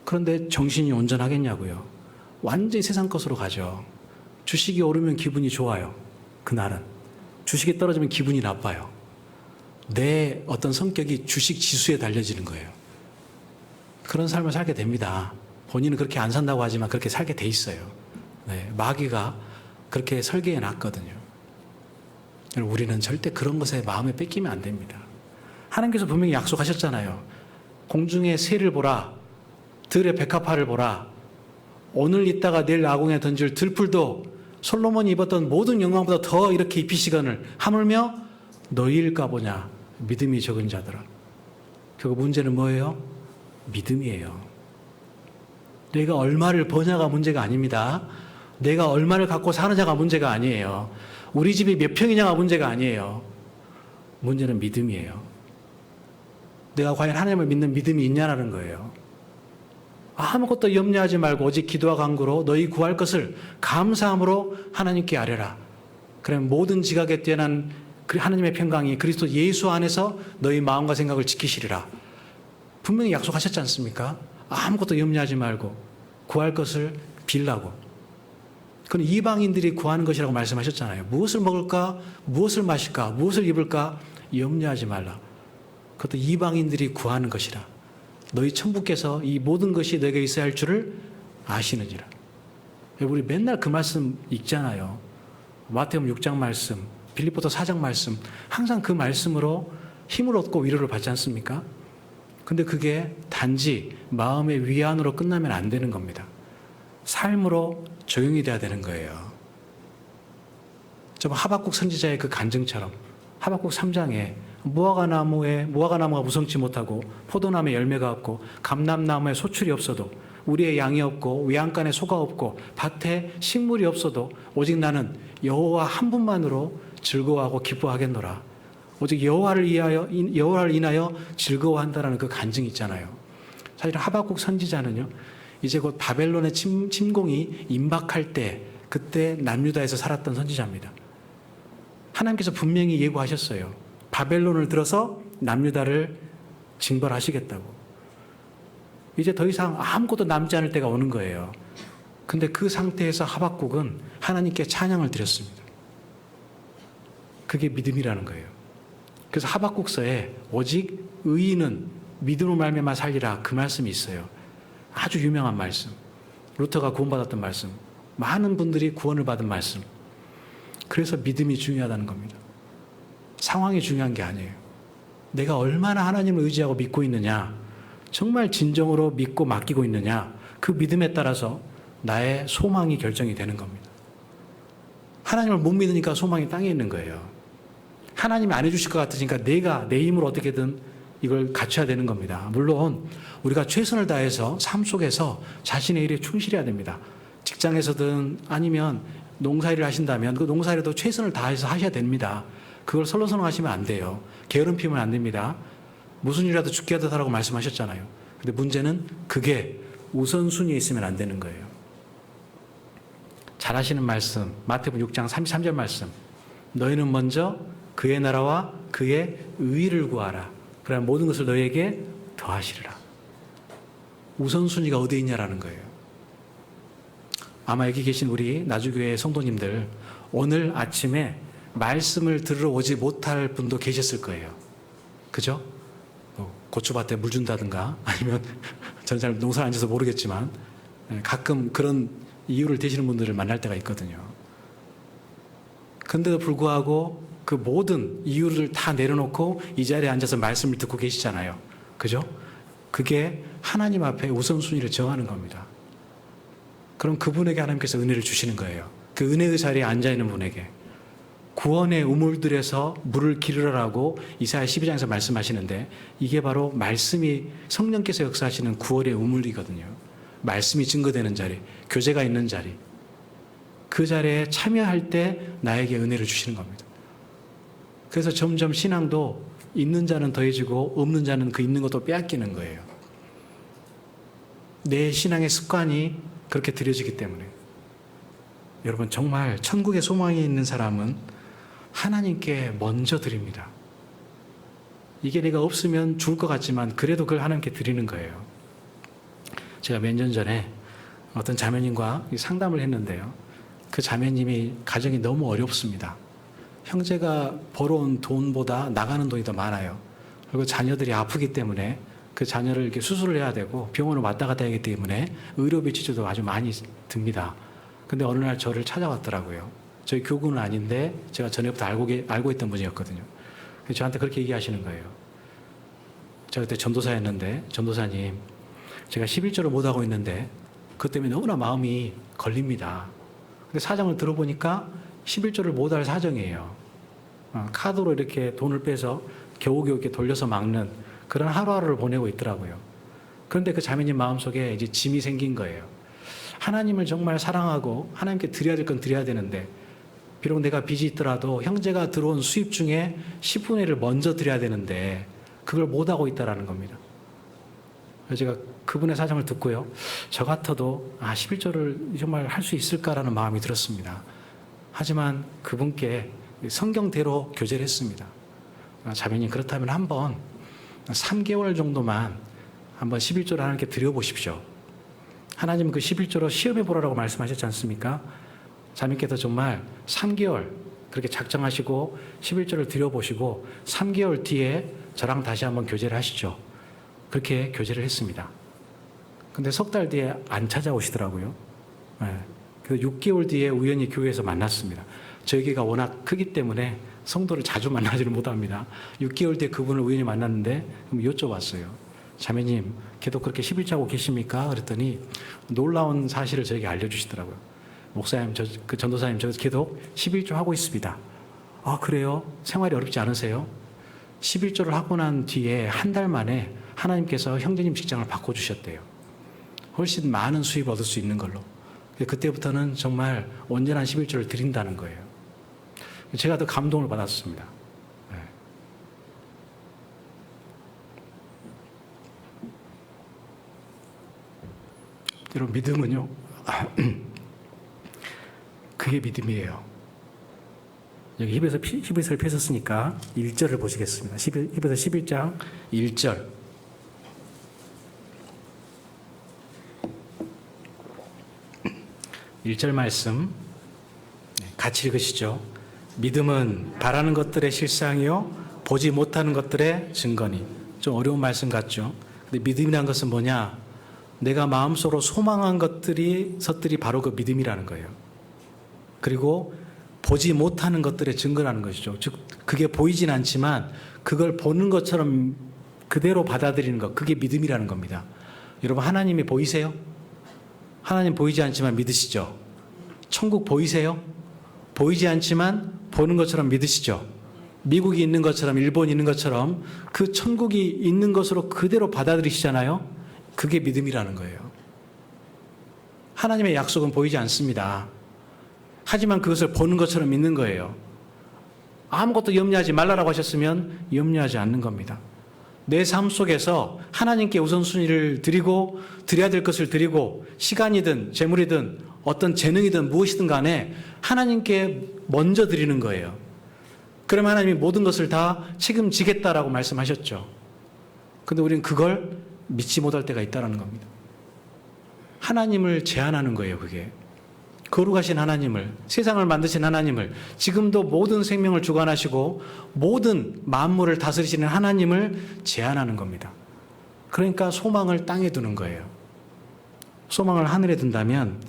그런데 정신이 온전하겠냐고요. 완전히 세상 것으로 가죠. 주식이 오르면 기분이 좋아요. 그날은. 주식이 떨어지면 기분이 나빠요. 내 어떤 성격이 주식 지수에 달려지는 거예요. 그런 삶을 살게 됩니다. 본인은 그렇게 안 산다고 하지만 그렇게 살게 돼 있어요. 네, 마귀가 그렇게 설계해 놨거든요. 우리는 절대 그런 것에 마음에 뺏기면 안 됩니다. 하나님께서 분명히 약속하셨잖아요. 공중의 새를 보라, 들의 백합화를 보라, 오늘 있다가 내일 아궁에 던질 들풀도 솔로몬이 입었던 모든 영광보다 더 이렇게 입히시거늘 하물며 너희일까 보냐, 믿음이 적은 자들아. 그 문제는 뭐예요? 믿음이에요. 내가 얼마를 버냐가 문제가 아닙니다. 내가 얼마를 갖고 사느냐가 문제가 아니에요. 우리 집이 몇 평이냐가 문제가 아니에요. 문제는 믿음이에요. 내가 과연 하나님을 믿는 믿음이 있냐라는 거예요. 아무것도 염려하지 말고 오직 기도와 간구로 너희 구할 것을 감사함으로 하나님께 아뢰라. 그럼 모든 지각에 뛰어난 하나님의 평강이 그리스도 예수 안에서 너희 마음과 생각을 지키시리라. 분명히 약속하셨지 않습니까? 아무것도 염려하지 말고 구할 것을 빌라고. 그건 이방인들이 구하는 것이라고 말씀하셨잖아요. 무엇을 먹을까? 무엇을 마실까? 무엇을 입을까? 염려하지 말라. 그것도 이방인들이 구하는 것이라. 너희 천부께서 이 모든 것이 너에게 있어야 할 줄을 아시느니라. 우리 맨날 그 말씀 읽잖아요. 마태복음 6장 말씀, 빌립보서 4장 말씀, 항상 그 말씀으로 힘을 얻고 위로를 받지 않습니까? 근데 그게 단지 마음의 위안으로 끝나면 안 되는 겁니다. 삶으로 적용이 돼야 되는 거예요. 좀 하박국 선지자의 그 간증처럼 하박국 3장에 무화과나무가 무성치 못하고 포도나무에 열매가 없고 감람나무에 소출이 없어도 우리의 양이 없고 외양간에 소가 없고 밭에 식물이 없어도 오직 나는 여호와 한 분만으로 즐거워하고 기뻐하겠노라. 오직 여호와를 인하여 즐거워한다라는 그 간증이 있잖아요. 사실 하박국 선지자는요, 이제 곧 바벨론의 침공이 임박할 때 그때 남유다에서 살았던 선지자입니다. 하나님께서 분명히 예고하셨어요. 바벨론을 들어서 남유다를 징벌하시겠다고. 이제 더 이상 아무것도 남지 않을 때가 오는 거예요. 근데 그 상태에서 하박국은 하나님께 찬양을 드렸습니다. 그게 믿음이라는 거예요. 그래서 하박국서에 오직 의인은 믿음으로 말미암아 살리라, 그 말씀이 있어요. 아주 유명한 말씀. 루터가 구원받았던 말씀. 많은 분들이 구원을 받은 말씀. 그래서 믿음이 중요하다는 겁니다. 상황이 중요한 게 아니에요. 내가 얼마나 하나님을 의지하고 믿고 있느냐, 정말 진정으로 믿고 맡기고 있느냐, 그 믿음에 따라서 나의 소망이 결정이 되는 겁니다. 하나님을 못 믿으니까 소망이 땅에 있는 거예요. 하나님이 안 해주실 것 같으니까 내가 내 힘으로 어떻게든 이걸 갖춰야 되는 겁니다. 물론 우리가 최선을 다해서 삶 속에서 자신의 일에 충실해야 됩니다. 직장에서든 아니면 농사일을 하신다면 그 농사일에도 최선을 다해서 하셔야 됩니다. 그걸 설렁설렁 하시면 안 돼요. 게으름 피우면 안 됩니다. 무슨 일이라도 죽게 하듯하라고 말씀하셨잖아요. 근데 문제는 그게 우선순위에 있으면 안 되는 거예요. 잘 하시는 말씀, 마태복음 6장 33절 말씀. 너희는 먼저 그의 나라와 그의 의를 구하라. 그러면 모든 것을 너희에게 더하시리라. 우선순위가 어디에 있냐라는 거예요. 아마 여기 계신 우리 나주교회 성도님들, 오늘 아침에 말씀을 들으러 오지 못할 분도 계셨을 거예요. 그죠? 고추밭에 물 준다든가, 아니면 저는 잘 농사를 안 지어서 모르겠지만 가끔 그런 이유를 대시는 분들을 만날 때가 있거든요. 그런데도 불구하고 그 모든 이유를 다 내려놓고 이 자리에 앉아서 말씀을 듣고 계시잖아요. 그죠? 그게 하나님 앞에 우선순위를 정하는 겁니다. 그럼 그분에게 하나님께서 은혜를 주시는 거예요. 그 은혜의 자리에 앉아있는 분에게. 구원의 우물들에서 물을 기르라고 이사야 12장에서 말씀하시는데, 이게 바로 말씀이 성령께서 역사하시는 구원의 우물이거든요. 말씀이 증거되는 자리, 교제가 있는 자리. 그 자리에 참여할 때 나에게 은혜를 주시는 겁니다. 그래서 점점 신앙도 있는 자는 더해지고 없는 자는 그 있는 것도 빼앗기는 거예요. 내 신앙의 습관이 그렇게 들여지기 때문에. 여러분, 정말 천국의 소망이 있는 사람은 하나님께 먼저 드립니다. 이게 내가 없으면 죽을 것 같지만 그래도 그걸 하나님께 드리는 거예요. 제가 몇 년 전에 어떤 자매님과 상담을 했는데요. 그 자매님이 가정이 너무 어렵습니다. 형제가 벌어온 돈보다 나가는 돈이 더 많아요. 그리고 자녀들이 아프기 때문에 그 자녀를 이렇게 수술을 해야 되고 병원을 왔다 갔다 하기 때문에 의료비 지출도 아주 많이 듭니다. 근데 어느 날 저를 찾아왔더라고요. 저희 교구는 아닌데 제가 전에부터 알고 있던 분이었거든요. 저한테 그렇게 얘기하시는 거예요. 제가 그때 전도사였는데, 전도사님, 제가 11조를 못하고 있는데 그것 때문에 너무나 마음이 걸립니다. 근데 사정을 들어보니까 11조를 못할 사정이에요. 카드로 이렇게 돈을 빼서 겨우겨우 이렇게 돌려서 막는 그런 하루하루를 보내고 있더라고요. 그런데 그 자매님 마음속에 이제 짐이 생긴 거예요. 하나님을 정말 사랑하고 하나님께 드려야 될 건 드려야 되는데, 비록 내가 빚이 있더라도 형제가 들어온 수입 중에 10분의 1을 먼저 드려야 되는데 그걸 못하고 있다라는 겁니다. 그래서 제가 그분의 사정을 듣고요, 저 같아도 11조를 정말 할 수 있을까라는 마음이 들었습니다. 하지만 그분께 성경대로 교제를 했습니다. 자매님, 그렇다면 한번 3개월 정도만 한번 11조를 하나님께 드려보십시오. 하나님은 그 11조로 시험해 보라고 말씀하셨지 않습니까? 자매님께서 정말 3개월 그렇게 작정하시고 11조를 드려보시고 3개월 뒤에 저랑 다시 한번 교제를 하시죠. 그렇게 교제를 했습니다. 근데 석 달 뒤에 안 찾아오시더라고요. 네. 그래서 6개월 뒤에 우연히 교회에서 만났습니다. 저희 교회가 워낙 크기 때문에 성도를 자주 만나지를 못합니다. 6개월 뒤에 그분을 우연히 만났는데 여쭤봤어요. 자매님, 걔도 그렇게 11조 하고 계십니까? 그랬더니 놀라운 사실을 저에게 알려주시더라고요. 목사님, 그 전도사님, 저 걔도 11조 하고 있습니다. 아, 그래요? 생활이 어렵지 않으세요? 11조를 하고 난 뒤에 한 달 만에 하나님께서 형제님 직장을 바꿔주셨대요. 훨씬 많은 수입을 얻을 수 있는 걸로. 그때부터는 정말 온전한 11조를 드린다는 거예요. 제가 더 감동을 받았습니다. 네. 여러분, 믿음은요, 그게 믿음이에요. 여기 히브리서를 펴셨으니까 1절을 보시겠습니다. 히브리서 11장 1절. 1절 말씀 같이 읽으시죠. 믿음은 바라는 것들의 실상이요 보지 못하는 것들의 증거니. 좀 어려운 말씀 같죠. 근데 믿음이란 것은 뭐냐? 내가 마음속으로 소망한 것들이 바로 그 믿음이라는 거예요. 그리고 보지 못하는 것들의 증거라는 것이죠. 즉 그게 보이진 않지만 그걸 보는 것처럼 그대로 받아들이는 것, 그게 믿음이라는 겁니다. 여러분, 하나님이 보이세요? 하나님 보이지 않지만 믿으시죠? 천국 보이세요? 보이지 않지만 보는 것처럼 믿으시죠? 미국이 있는 것처럼, 일본이 있는 것처럼 그 천국이 있는 것으로 그대로 받아들이시잖아요? 그게 믿음이라는 거예요. 하나님의 약속은 보이지 않습니다. 하지만 그것을 보는 것처럼 믿는 거예요. 아무것도 염려하지 말라라고 하셨으면 염려하지 않는 겁니다. 내 삶 속에서 하나님께 우선순위를 드리고 드려야 될 것을 드리고 시간이든 재물이든 어떤 재능이든 무엇이든 간에 하나님께 먼저 드리는 거예요. 그러면 하나님이 모든 것을 다 책임지겠다라고 말씀하셨죠. 근데 우리는 그걸 믿지 못할 때가 있다는 겁니다. 하나님을 제한하는 거예요, 그게. 거룩하신 하나님을, 세상을 만드신 하나님을, 지금도 모든 생명을 주관하시고 모든 만물을 다스리시는 하나님을 제한하는 겁니다. 그러니까 소망을 땅에 두는 거예요. 소망을 하늘에 둔다면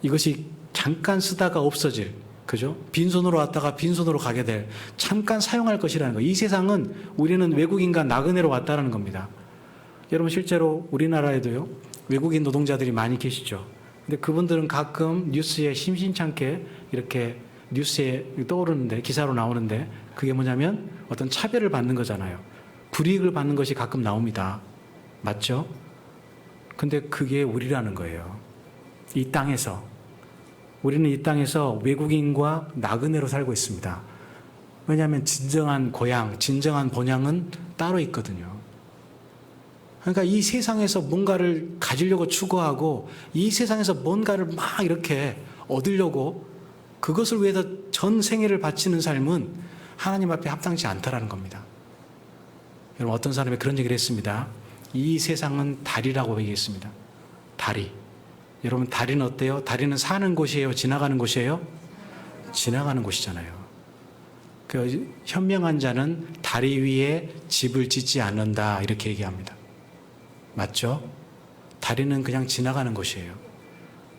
이것이 잠깐 쓰다가 없어질, 그죠? 빈손으로 왔다가 빈손으로 가게 될, 잠깐 사용할 것이라는 거예요. 이 세상은 우리는 외국인과 나그네로 왔다는 겁니다. 여러분, 실제로 우리나라에도요, 외국인 노동자들이 많이 계시죠. 근데 그분들은 가끔 뉴스에 심심찮게 이렇게 뉴스에 떠오르는데, 기사로 나오는데, 그게 뭐냐면 어떤 차별을 받는 거잖아요. 불이익을 받는 것이 가끔 나옵니다. 맞죠? 근데 그게 우리라는 거예요. 이 땅에서. 우리는 이 땅에서 외국인과 나그네로 살고 있습니다. 왜냐하면 진정한 고향, 진정한 본향은 따로 있거든요. 그러니까 이 세상에서 뭔가를 가지려고 추구하고 이 세상에서 뭔가를 막 이렇게 얻으려고 그것을 위해서 전 생애를 바치는 삶은 하나님 앞에 합당치 않다라는 겁니다. 여러분, 어떤 사람이 그런 얘기를 했습니다. 이 세상은 다리라고 얘기했습니다. 다리. 여러분, 다리는 어때요? 다리는 사는 곳이에요? 지나가는 곳이에요? 지나가는 곳이잖아요. 그 현명한 자는 다리 위에 집을 짓지 않는다, 이렇게 얘기합니다. 맞죠? 다리는 그냥 지나가는 곳이에요.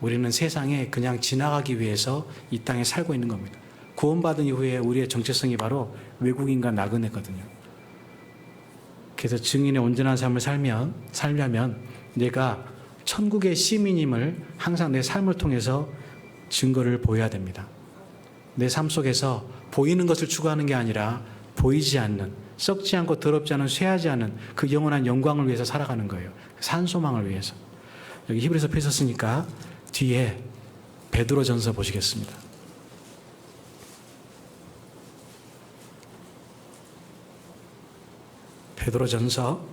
우리는 세상에 그냥 지나가기 위해서 이 땅에 살고 있는 겁니다. 구원받은 이후에 우리의 정체성이 바로 외국인과 나그네거든요. 그래서 증인의 온전한 삶을 살려면 내가 천국의 시민임을 항상 내 삶을 통해서 증거를 보여야 됩니다. 내 삶 속에서 보이는 것을 추구하는 게 아니라 보이지 않는, 썩지 않고 더럽지 않은, 쇠하지 않은 그 영원한 영광을 위해서 살아가는 거예요. 산소망을 위해서. 여기 히브리서 펴셨으니까 뒤에 베드로전서 보시겠습니다. 베드로전서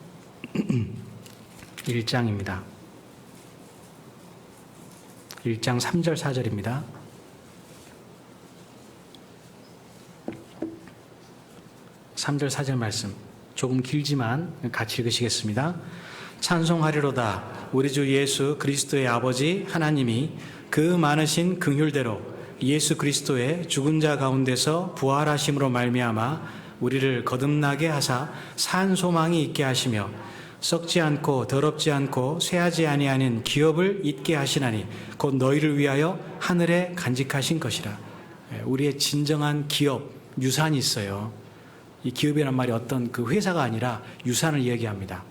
1장입니다. 1장 3절 4절입니다. 3절 4절 말씀 조금 길지만 같이 읽으시겠습니다. 찬송하리로다 우리 주 예수 그리스도의 아버지 하나님이 그 많으신 긍휼대로 예수 그리스도의 죽은 자 가운데서 부활하심으로 말미암아 우리를 거듭나게 하사 산 소망이 있게 하시며 썩지 않고 더럽지 않고 쇠하지 아니하는 기업을 잊게 하시나니 곧 너희를 위하여 하늘에 간직하신 것이라. 우리의 진정한 기업, 유산이 있어요. 이 기업이란 말이 어떤 그 회사가 아니라 유산을 이야기합니다.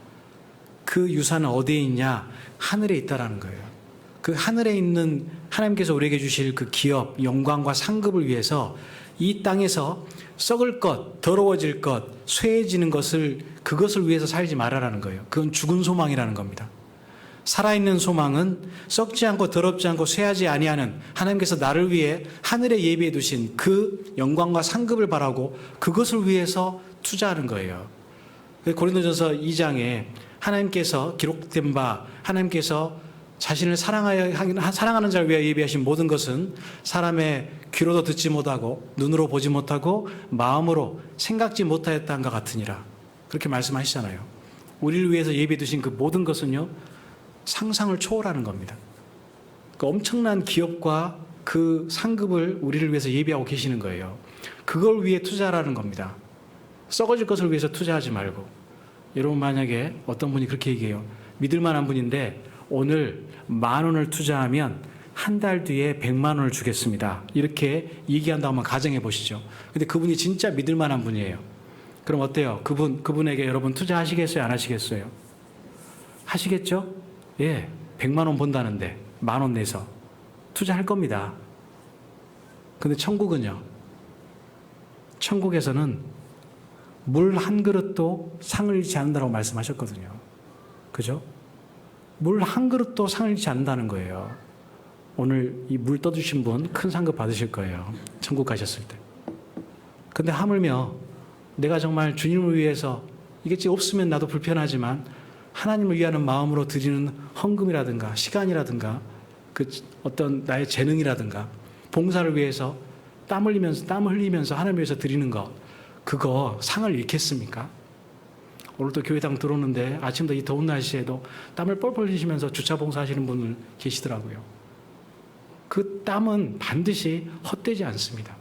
그 유산은 어디에 있냐? 하늘에 있다라는 거예요. 그 하늘에 있는 하나님께서 우리에게 주실 그 기업, 영광과 상급을 위해서 이 땅에서 썩을 것, 더러워질 것, 쇠해지는 것을, 그것을 위해서 살지 말아라는 거예요. 그건 죽은 소망이라는 겁니다. 살아있는 소망은 썩지 않고 더럽지 않고 쇠하지 아니하는 하나님께서 나를 위해 하늘에 예비해 두신 그 영광과 상급을 바라고 그것을 위해서 투자하는 거예요. 고린도전서 2장에 하나님께서 기록된 바, 하나님께서 자신을 사랑하는 자를 위하여 예비하신 모든 것은 사람의 귀로도 듣지 못하고 눈으로 보지 못하고 마음으로 생각지 못하였다는 것 같으니라. 그렇게 말씀하시잖아요. 우리를 위해서 예비해 두신 그 모든 것은요, 상상을 초월하는 겁니다. 그 엄청난 기업과 그 상급을 우리를 위해서 예비하고 계시는 거예요. 그걸 위해 투자하라는 겁니다. 썩어질 것을 위해서 투자하지 말고. 여러분, 만약에 어떤 분이 그렇게 얘기해요. 믿을 만한 분인데 오늘 10,000원을 투자하면 한 달 뒤에 100만 원을 주겠습니다. 이렇게 얘기한다고 한번 가정해 보시죠. 근데 그분이 진짜 믿을 만한 분이에요. 그럼 어때요? 그분에게 여러분 투자하시겠어요? 안 하시겠어요? 하시겠죠? 예. 100만 원 본다는데 10,000원 내서 투자할 겁니다. 근데 천국은요? 천국에서는 물 한 그릇도 상을 잃지 않는다고 말씀하셨거든요. 그죠? 물 한 그릇도 상을 잃지 않는다는 거예요. 오늘 이 물 떠주신 분 큰 상급 받으실 거예요. 천국 가셨을 때. 근데 하물며 내가 정말 주님을 위해서 이게 없으면 나도 불편하지만 하나님을 위하는 마음으로 드리는 헌금이라든가 시간이라든가 그 어떤 나의 재능이라든가 봉사를 위해서 땀을 흘리면서 하나님을 위해서 드리는 거, 그거 상을 잃겠습니까? 오늘도 교회당 들어오는데 아침부터 이 더운 날씨에도 땀을 뻘뻘 흘리시면서 주차 봉사하시는 분들 계시더라고요. 그 땀은 반드시 헛되지 않습니다.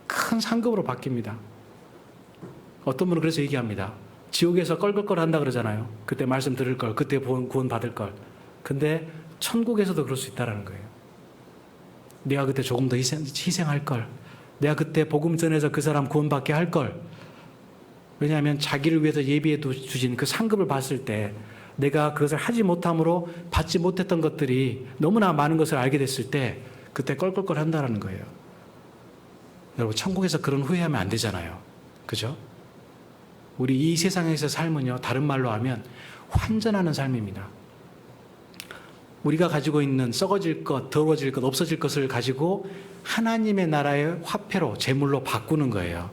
큰 상급으로 바뀝니다. 어떤 분은 그래서 얘기합니다. 지옥에서 껄껄껄 한다 그러잖아요. 그때 말씀 들을 걸, 그때 구원 받을 걸. 근데 천국에서도 그럴 수 있다는 거예요. 내가 그때 조금 더 희생할 걸. 내가 그때 복음 전해서 그 사람 구원받게 할 걸. 왜냐하면 자기를 위해서 예비해 주신 그 상급을 봤을 때 내가 그것을 하지 못함으로 받지 못했던 것들이 너무나 많은 것을 알게 됐을 때 그때 껄껄껄 한다는 거예요. 여러분, 천국에서 그런 후회하면 안 되잖아요. 그죠? 우리 이 세상에서 삶은요, 다른 말로 하면 환전하는 삶입니다. 우리가 가지고 있는 썩어질 것, 더러워질 것, 없어질 것을 가지고 하나님의 나라의 화폐로, 재물로 바꾸는 거예요.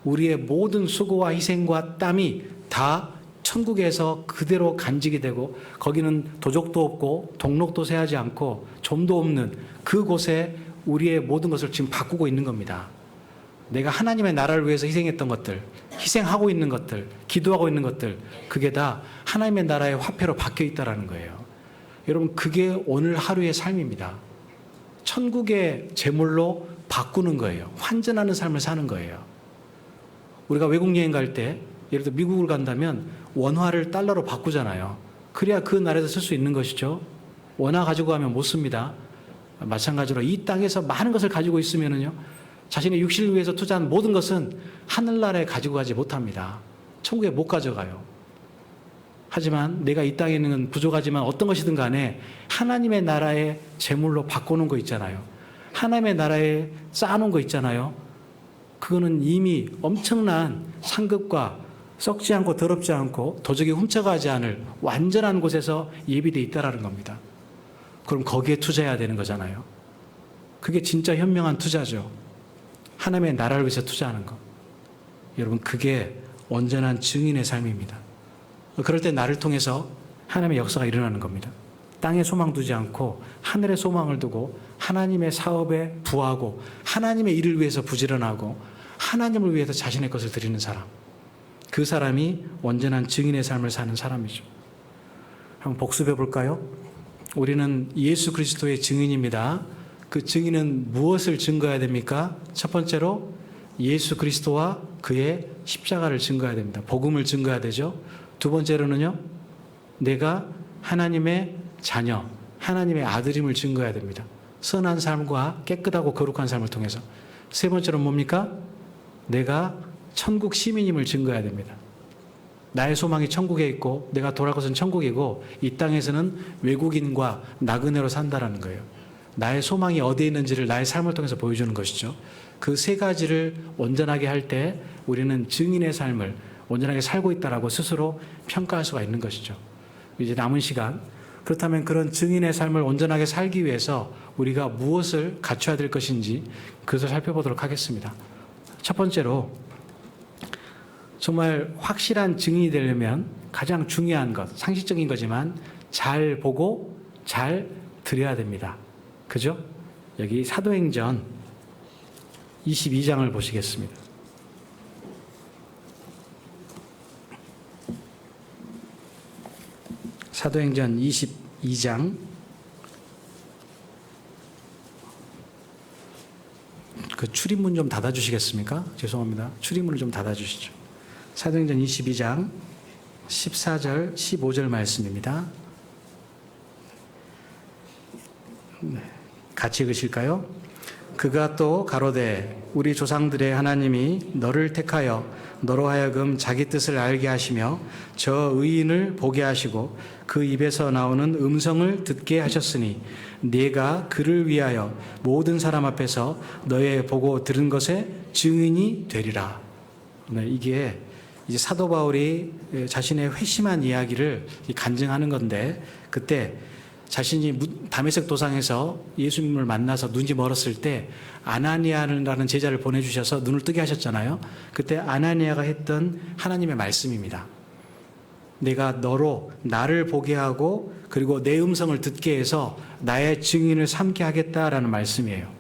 우리의 모든 수고와 희생과 땀이 다 천국에서 그대로 간직이 되고 거기는 도적도 없고 동록도 세하지 않고 좀도 없는 그곳에 우리의 모든 것을 지금 바꾸고 있는 겁니다. 내가 하나님의 나라를 위해서 희생했던 것들, 희생하고 있는 것들, 기도하고 있는 것들, 그게 다 하나님의 나라의 화폐로 바뀌어 있다는 거예요. 여러분, 그게 오늘 하루의 삶입니다. 천국의 재물로 바꾸는 거예요. 환전하는 삶을 사는 거예요. 우리가 외국 여행 갈 때, 예를 들어 미국을 간다면 원화를 달러로 바꾸잖아요. 그래야 그 나라에서 쓸 수 있는 것이죠. 원화 가지고 가면 못 씁니다. 마찬가지로 이 땅에서 많은 것을 가지고 있으면요, 자신의 육신을 위해서 투자한 모든 것은 하늘나라에 가지고 가지 못합니다. 천국에 못 가져가요. 하지만 내가 이 땅에 있는 건 부족하지만 어떤 것이든 간에 하나님의 나라의 재물로 바꾸는 거 있잖아요. 하나님의 나라에 쌓아놓은 거 있잖아요. 그거는 이미 엄청난 상급과 썩지 않고 더럽지 않고 도적이 훔쳐가지 않을 완전한 곳에서 예비되어 있다는 겁니다. 그럼 거기에 투자해야 되는 거잖아요. 그게 진짜 현명한 투자죠. 하나님의 나라를 위해서 투자하는 것. 여러분, 그게 온전한 증인의 삶입니다. 그럴 때 나를 통해서 하나님의 역사가 일어나는 겁니다. 땅에 소망 두지 않고 하늘에 소망을 두고 하나님의 사업에 부하고 하나님의 일을 위해서 부지런하고 하나님을 위해서 자신의 것을 드리는 사람, 그 사람이 온전한 증인의 삶을 사는 사람이죠. 한번 복습해 볼까요? 우리는 예수 그리스도의 증인입니다. 그 증인은 무엇을 증거해야 됩니까? 첫 번째로 예수 그리스도와 그의 십자가를 증거해야 됩니다. 복음을 증거해야 되죠. 두 번째로는요, 내가 하나님의 자녀, 하나님의 아들임을 증거해야 됩니다. 선한 삶과 깨끗하고 거룩한 삶을 통해서. 세 번째로는 뭡니까? 내가 천국 시민임을 증거해야 됩니다. 나의 소망이 천국에 있고 내가 돌아갈 것은 천국이고 이 땅에서는 외국인과 나그네로 산다라는 거예요. 나의 소망이 어디에 있는지를 나의 삶을 통해서 보여주는 것이죠. 그 세 가지를 온전하게 할 때 우리는 증인의 삶을 온전하게 살고 있다라고 스스로 평가할 수가 있는 것이죠. 이제 남은 시간, 그렇다면 그런 증인의 삶을 온전하게 살기 위해서 우리가 무엇을 갖춰야 될 것인지 그것을 살펴보도록 하겠습니다. 첫 번째로, 정말 확실한 증인이 되려면 가장 중요한 것, 상식적인 거지만 잘 보고 잘 드려야 됩니다. 그죠? 여기 사도행전 22장을 보시겠습니다. 사도행전 22장 그 출입문 좀 닫아주시겠습니까? 죄송합니다. 출입문을 좀 닫아주시죠. 사도행전 22장 14절 15절 말씀입니다. 같이 읽으실까요? 그가 또 가로되 우리 조상들의 하나님이 너를 택하여 너로 하여금 자기 뜻을 알게 하시며 저 의인을 보게 하시고 그 입에서 나오는 음성을 듣게 하셨으니 네가 그를 위하여 모든 사람 앞에서 너의 보고 들은 것의 증인이 되리라. 네, 이게 이제 사도 바울이 자신의 회심한 이야기를 간증하는 건데, 그때 자신이 다메섹 도상에서 예수님을 만나서 눈이 멀었을 때 아나니아라는 제자를 보내주셔서 눈을 뜨게 하셨잖아요. 그때 아나니아가 했던 하나님의 말씀입니다. 내가 너로 나를 보게 하고 그리고 내 음성을 듣게 해서 나의 증인을 삼게 하겠다라는 말씀이에요.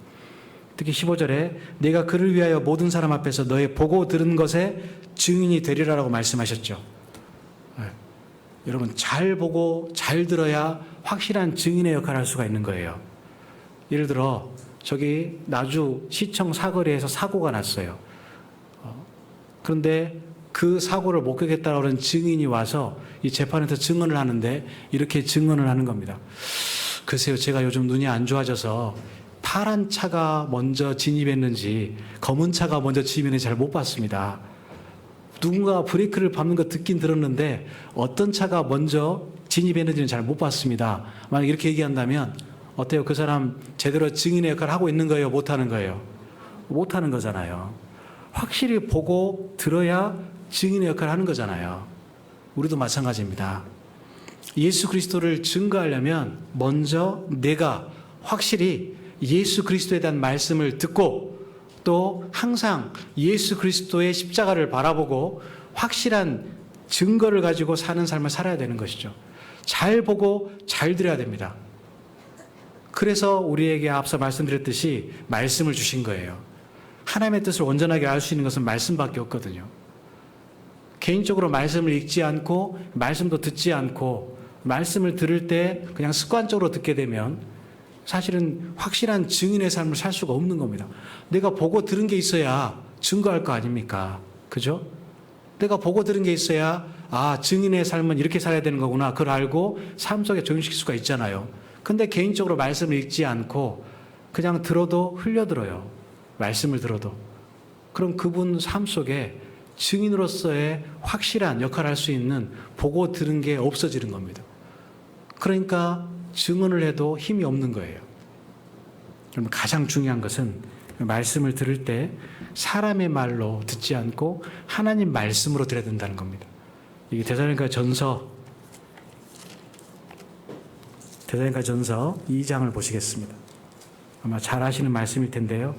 특히 15절에 내가 그를 위하여 모든 사람 앞에서 너의 보고 들은 것에 증인이 되리라라고 말씀하셨죠. 네. 여러분, 잘 보고 잘 들어야 확실한 증인의 역할을 할 수가 있는 거예요. 예를 들어 저기 나주 시청 사거리에서 사고가 났어요. 그런데 그 사고를 목격했다고 하는 증인이 와서 이 재판에서 증언을 하는데 이렇게 증언을 하는 겁니다. 글쎄요, 제가 요즘 눈이 안 좋아져서 파란 차가 먼저 진입했는지 검은 차가 먼저 진입했는지 잘 못 봤습니다. 누군가 브레이크를 밟는 거 듣긴 들었는데 어떤 차가 먼저 진입했는지는 잘 못 봤습니다. 만약 이렇게 얘기한다면 어때요? 그 사람 제대로 증인의 역할을 하고 있는 거예요? 못하는 거예요? 못하는 거잖아요. 확실히 보고 들어야 증인의 역할을 하는 거잖아요. 우리도 마찬가지입니다. 예수 그리스도를 증거하려면 먼저 내가 확실히 예수 그리스도에 대한 말씀을 듣고 또 항상 예수 그리스도의 십자가를 바라보고 확실한 증거를 가지고 사는 삶을 살아야 되는 것이죠. 잘 보고 잘 들어야 됩니다. 그래서 우리에게 앞서 말씀드렸듯이 말씀을 주신 거예요. 하나님의 뜻을 온전하게 알 수 있는 것은 말씀밖에 없거든요. 개인적으로 말씀을 읽지 않고 말씀도 듣지 않고 말씀을 들을 때 그냥 습관적으로 듣게 되면 사실은 확실한 증인의 삶을 살 수가 없는 겁니다. 내가 보고 들은 게 있어야 증거할 거 아닙니까? 그죠? 내가 보고 들은 게 있어야 증인의 삶은 이렇게 살아야 되는 거구나. 그걸 알고 삶 속에 적용시킬 수가 있잖아요. 근데 개인적으로 말씀을 읽지 않고 그냥 들어도 흘려들어요. 말씀을 들어도. 그럼 그분 삶 속에 증인으로서의 확실한 역할을 할 수 있는 보고 들은 게 없어지는 겁니다. 그러니까 증언을 해도 힘이 없는 거예요. 그럼 가장 중요한 것은 말씀을 들을 때 사람의 말로 듣지 않고 하나님 말씀으로 들어야 된다는 겁니다. 이게 데살로니가 전서 2장을 보시겠습니다. 아마 잘 아시는 말씀일 텐데요.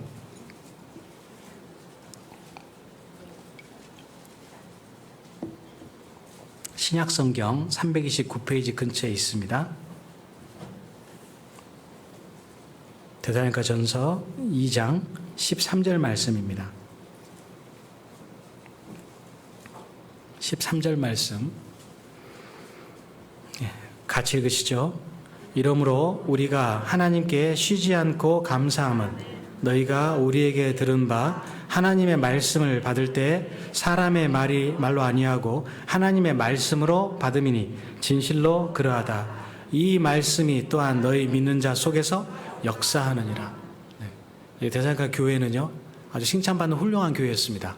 신약성경 329페이지 근처에 있습니다. 데살로니가 전서 2장 13절 말씀입니다. 13절 말씀 같이 읽으시죠. 이러므로 우리가 하나님께 쉬지 않고 감사함은 너희가 우리에게 들은 바 하나님의 말씀을 받을 때 사람의 말로 아니하고 하나님의 말씀으로 받음이니 진실로 그러하다. 이 말씀이 또한 너희 믿는 자 속에서 역사하느니라. 네. 데살로니가 교회는요 아주 칭찬받는 훌륭한 교회였습니다.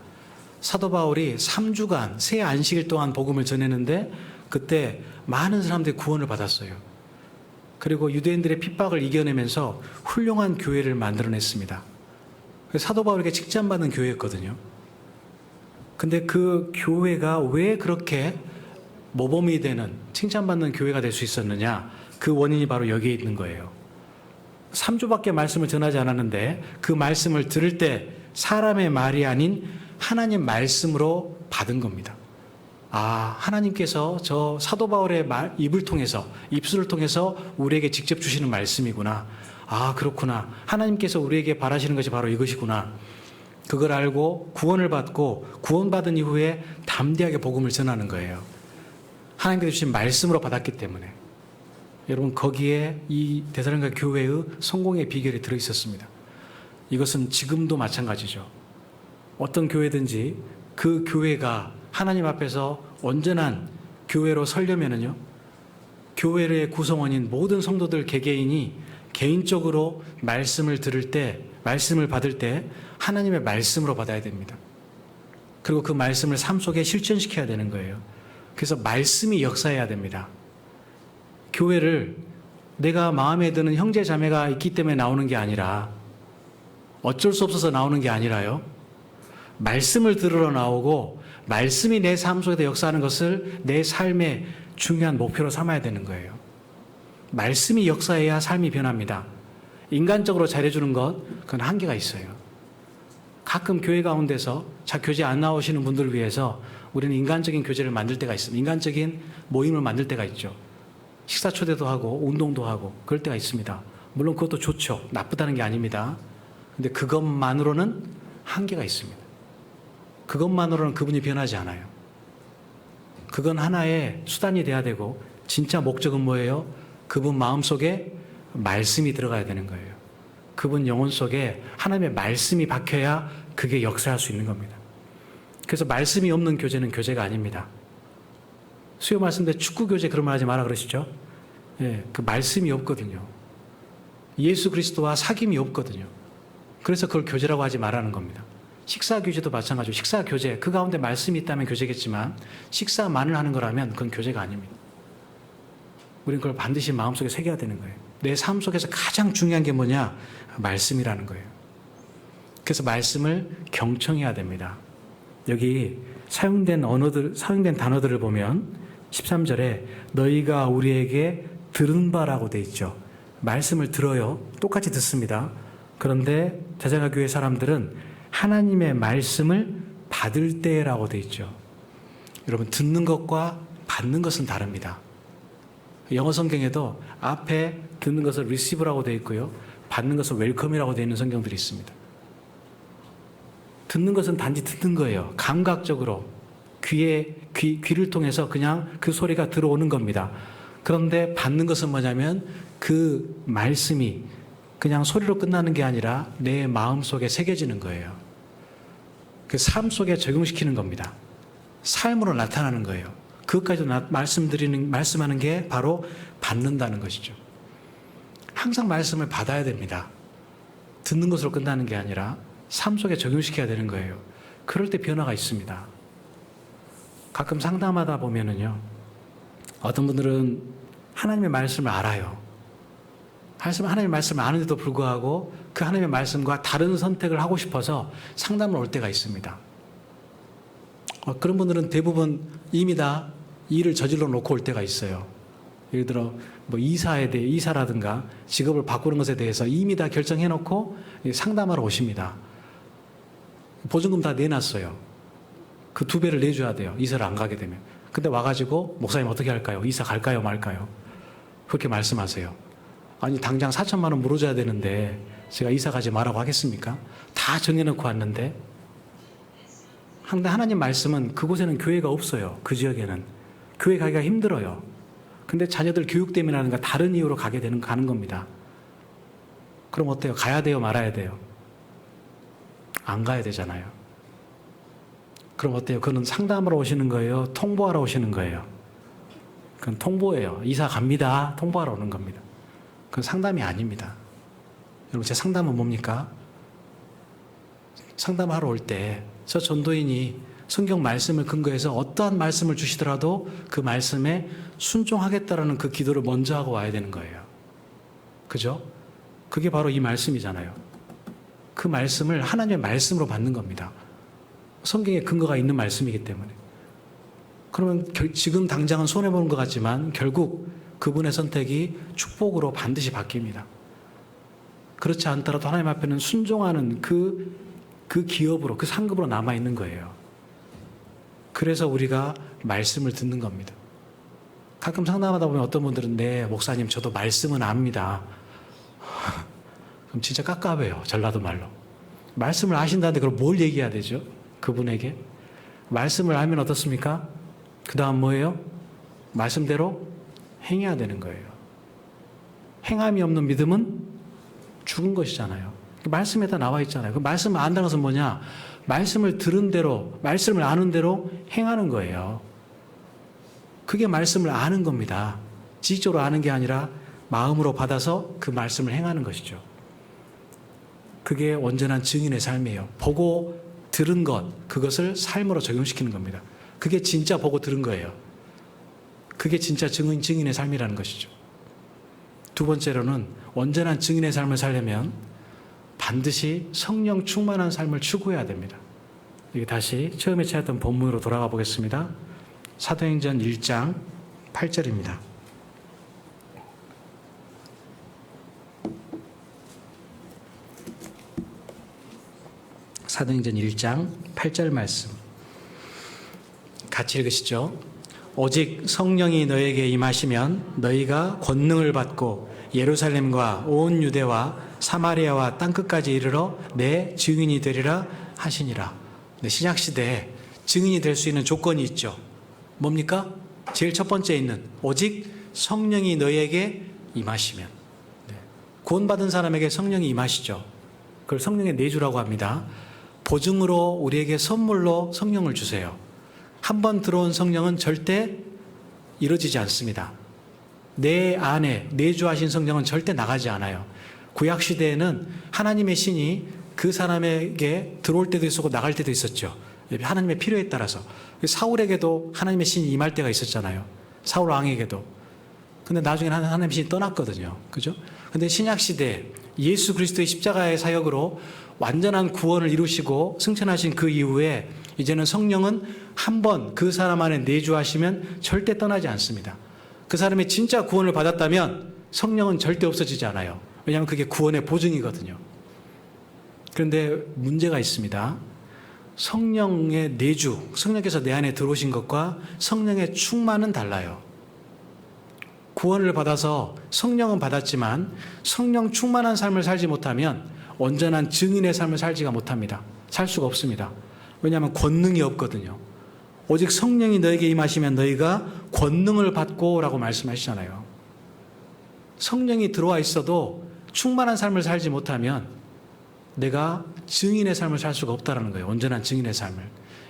사도 바울이 3주간 새 안식일 동안 복음을 전했는데 그때 많은 사람들이 구원을 받았어요. 그리고 유대인들의 핍박을 이겨내면서 훌륭한 교회를 만들어냈습니다. 사도 바울에게 칭찬받는 교회였거든요. 근데 그 교회가 왜 그렇게 모범이 되는 칭찬받는 교회가 될 수 있었느냐? 그 원인이 바로 여기에 있는 거예요. 3주밖에 말씀을 전하지 않았는데 그 말씀을 들을 때 사람의 말이 아닌 하나님 말씀으로 받은 겁니다. 하나님께서 저 사도 바울의 입술을 통해서 우리에게 직접 주시는 말씀이구나. 그렇구나. 하나님께서 우리에게 바라시는 것이 바로 이것이구나. 그걸 알고 구원을 받고 구원받은 이후에 담대하게 복음을 전하는 거예요. 하나님께서 주신 말씀으로 받았기 때문에. 여러분, 거기에 이 데살로니가 교회의 성공의 비결이 들어있었습니다. 이것은 지금도 마찬가지죠. 어떤 교회든지 그 교회가 하나님 앞에서 온전한 교회로 서려면은요, 교회의 구성원인 모든 성도들 개개인이 개인적으로 말씀을 받을 때 하나님의 말씀으로 받아야 됩니다. 그리고 그 말씀을 삶 속에 실천시켜야 되는 거예요. 그래서 말씀이 역사해야 됩니다. 교회를 내가 마음에 드는 형제 자매가 있기 때문에 나오는 게 아니라, 어쩔 수 없어서 나오는 게 아니라요, 말씀을 들으러 나오고 말씀이 내 삶 속에서 역사하는 것을 내 삶의 중요한 목표로 삼아야 되는 거예요. 말씀이 역사해야 삶이 변합니다. 인간적으로 잘해주는 것, 그건 한계가 있어요. 가끔 교회 가운데서 교제 안 나오시는 분들을 위해서 우리는 인간적인 교제를 만들 때가 있습니다. 인간적인 모임을 만들 때가 있죠. 식사 초대도 하고 운동도 하고 그럴 때가 있습니다. 물론 그것도 좋죠. 나쁘다는 게 아닙니다. 근데 그것만으로는 한계가 있습니다. 그것만으로는 그분이 변하지 않아요. 그건 하나의 수단이 돼야 되고, 진짜 목적은 뭐예요? 그분 마음속에 말씀이 들어가야 되는 거예요. 그분 영혼 속에 하나님의 말씀이 박혀야 그게 역사할 수 있는 겁니다. 그래서 말씀이 없는 교제는 교제가 아닙니다. 수요 말씀 때 축구 교제 그런 말 하지 마라 그러시죠? 그 말씀이 없거든요. 예수 그리스도와 사귐이 없거든요. 그래서 그걸 교제라고 하지 말라는 겁니다. 식사 교제도 마찬가지로 식사 교제, 그 가운데 말씀이 있다면 교제겠지만 식사만을 하는 거라면 그건 교제가 아닙니다. 우리는 그걸 반드시 마음속에 새겨야 되는 거예요. 내 삶 속에서 가장 중요한 게 뭐냐? 말씀이라는 거예요. 그래서 말씀을 경청해야 됩니다. 여기 사용된 단어들을 보면 13절에 너희가 우리에게 들은 바라고 돼 있죠. 말씀을 들어요. 똑같이 듣습니다. 그런데 데살로니가 교회 사람들은 하나님의 말씀을 받을 때라고 돼 있죠. 여러분, 듣는 것과 받는 것은 다릅니다. 영어 성경에도 앞에 듣는 것을 receive라고 돼 있고요, 받는 것을 welcome이라고 돼 있는 성경들이 있습니다. 듣는 것은 단지 듣는 거예요. 감각적으로 귀를 통해서 그냥 그 소리가 들어오는 겁니다. 그런데 받는 것은 뭐냐면 그 말씀이 그냥 소리로 끝나는 게 아니라 내 마음속에 새겨지는 거예요. 그 삶 속에 적용시키는 겁니다. 삶으로 나타나는 거예요. 그것까지도 말씀하는 게 바로 받는다는 것이죠. 항상 말씀을 받아야 됩니다. 듣는 것으로 끝나는 게 아니라 삶 속에 적용시켜야 되는 거예요. 그럴 때 변화가 있습니다. 가끔 상담하다 보면은요, 어떤 분들은 하나님의 말씀을 알아요. 하나님의 말씀을 아는데도 불구하고 그 하나님의 말씀과 다른 선택을 하고 싶어서 상담을 올 때가 있습니다. 그런 분들은 대부분 이미 다 일을 저질러 놓고 올 때가 있어요. 예를 들어 이사라든가 직업을 바꾸는 것에 대해서 이미 다 결정해 놓고 상담하러 오십니다. 보증금 다 내놨어요. 그 2배를 내줘야 돼요. 이사를 안 가게 되면. 근데 와가지고 목사님 어떻게 할까요? 이사 갈까요 말까요? 그렇게 말씀하세요. 아니, 당장 4천만 원 물어줘야 되는데 제가 이사 가지 말라고 하겠습니까? 다 정해놓고 왔는데. 근데 하나님 말씀은 그곳에는 교회가 없어요. 그 지역에는 교회 가기가 힘들어요. 근데 자녀들 교육 때문이라든가 다른 이유로 가는 겁니다. 그럼 어때요? 가야 돼요 말아야 돼요? 안 가야 되잖아요. 그럼 어때요? 그건 상담하러 오시는 거예요? 통보하러 오시는 거예요? 그건 통보예요. 이사 갑니다. 통보하러 오는 겁니다. 그건 상담이 아닙니다. 여러분, 제 상담은 뭡니까? 상담하러 올 때 저 전도인이 성경 말씀을 근거해서 어떠한 말씀을 주시더라도 그 말씀에 순종하겠다라는 그 기도를 먼저 하고 와야 되는 거예요. 그죠? 그게 바로 이 말씀이잖아요. 그 말씀을 하나님의 말씀으로 받는 겁니다. 성경에 근거가 있는 말씀이기 때문에. 그러면 지금 당장은 손해보는 것 같지만 결국 그분의 선택이 축복으로 반드시 바뀝니다. 그렇지 않더라도 하나님 앞에는 순종하는 그 기업으로, 그 상급으로 남아있는 거예요. 그래서 우리가 말씀을 듣는 겁니다. 가끔 상담하다 보면 어떤 분들은 네, 목사님 저도 말씀은 압니다. 그럼 진짜 깝깝해요. 전라도 말로. 말씀을 아신다는데 그럼 뭘 얘기해야 되죠? 그분에게. 말씀을 알면 어떻습니까? 그 다음 뭐예요? 말씀대로 행해야 되는 거예요. 행함이 없는 믿음은 죽은 것이잖아요. 말씀에 다 나와 있잖아요. 그 말씀을 안다는 것은 뭐냐? 말씀을 들은 대로, 말씀을 아는 대로 행하는 거예요. 그게 말씀을 아는 겁니다. 지식적으로 아는 게 아니라 마음으로 받아서 그 말씀을 행하는 것이죠. 그게 온전한 증인의 삶이에요. 보고 들은 것, 그것을 삶으로 적용시키는 겁니다. 그게 진짜 보고 들은 거예요. 그게 진짜 증인의 삶이라는 것이죠. 두 번째로는 온전한 증인의 삶을 살려면 반드시 성령 충만한 삶을 추구해야 됩니다. 이게 다시 처음에 찾았던 본문으로 돌아가 보겠습니다. 사도행전 1장 8절입니다. 사도행전 1장 8절 말씀 같이 읽으시죠. 오직 성령이 너에게 임하시면 너희가 권능을 받고 예루살렘과 온 유대와 사마리아와 땅끝까지 이르러 내 증인이 되리라 하시니라. 네, 신약시대에 증인이 될 수 있는 조건이 있죠. 뭡니까? 제일 첫 번째 있는 오직 성령이 너희에게 임하시면. 네. 구원받은 사람에게 성령이 임하시죠. 그걸 성령의 내주라고 합니다. 보증으로 우리에게 선물로 성령을 주세요. 한 번 들어온 성령은 절대 이루어지지 않습니다. 내 안에 내주하신 성령은 절대 나가지 않아요. 구약시대에는 하나님의 신이 그 사람에게 들어올 때도 있었고 나갈 때도 있었죠. 하나님의 필요에 따라서. 사울에게도 하나님의 신이 임할 때가 있었잖아요. 사울 왕에게도. 근데 나중에는 하나님의 신이 떠났거든요. 그죠? 근데 신약시대 예수 그리스도의 십자가의 사역으로 완전한 구원을 이루시고 승천하신 그 이후에 이제는 성령은 한 번 그 사람 안에 내주하시면 절대 떠나지 않습니다. 그 사람이 진짜 구원을 받았다면 성령은 절대 없어지지 않아요. 왜냐하면 그게 구원의 보증이거든요. 그런데 문제가 있습니다. 성령의 내주, 성령께서 내 안에 들어오신 것과 성령의 충만은 달라요. 구원을 받아서 성령은 받았지만 성령 충만한 삶을 살지 못하면 온전한 증인의 삶을 살지가 못합니다. 살 수가 없습니다. 왜냐하면 권능이 없거든요. 오직 성령이 너에게 임하시면 너희가 권능을 받고 라고 말씀하시잖아요. 성령이 들어와 있어도 충만한 삶을 살지 못하면 내가 증인의 삶을 살 수가 없다는 거예요. 온전한 증인의 삶을.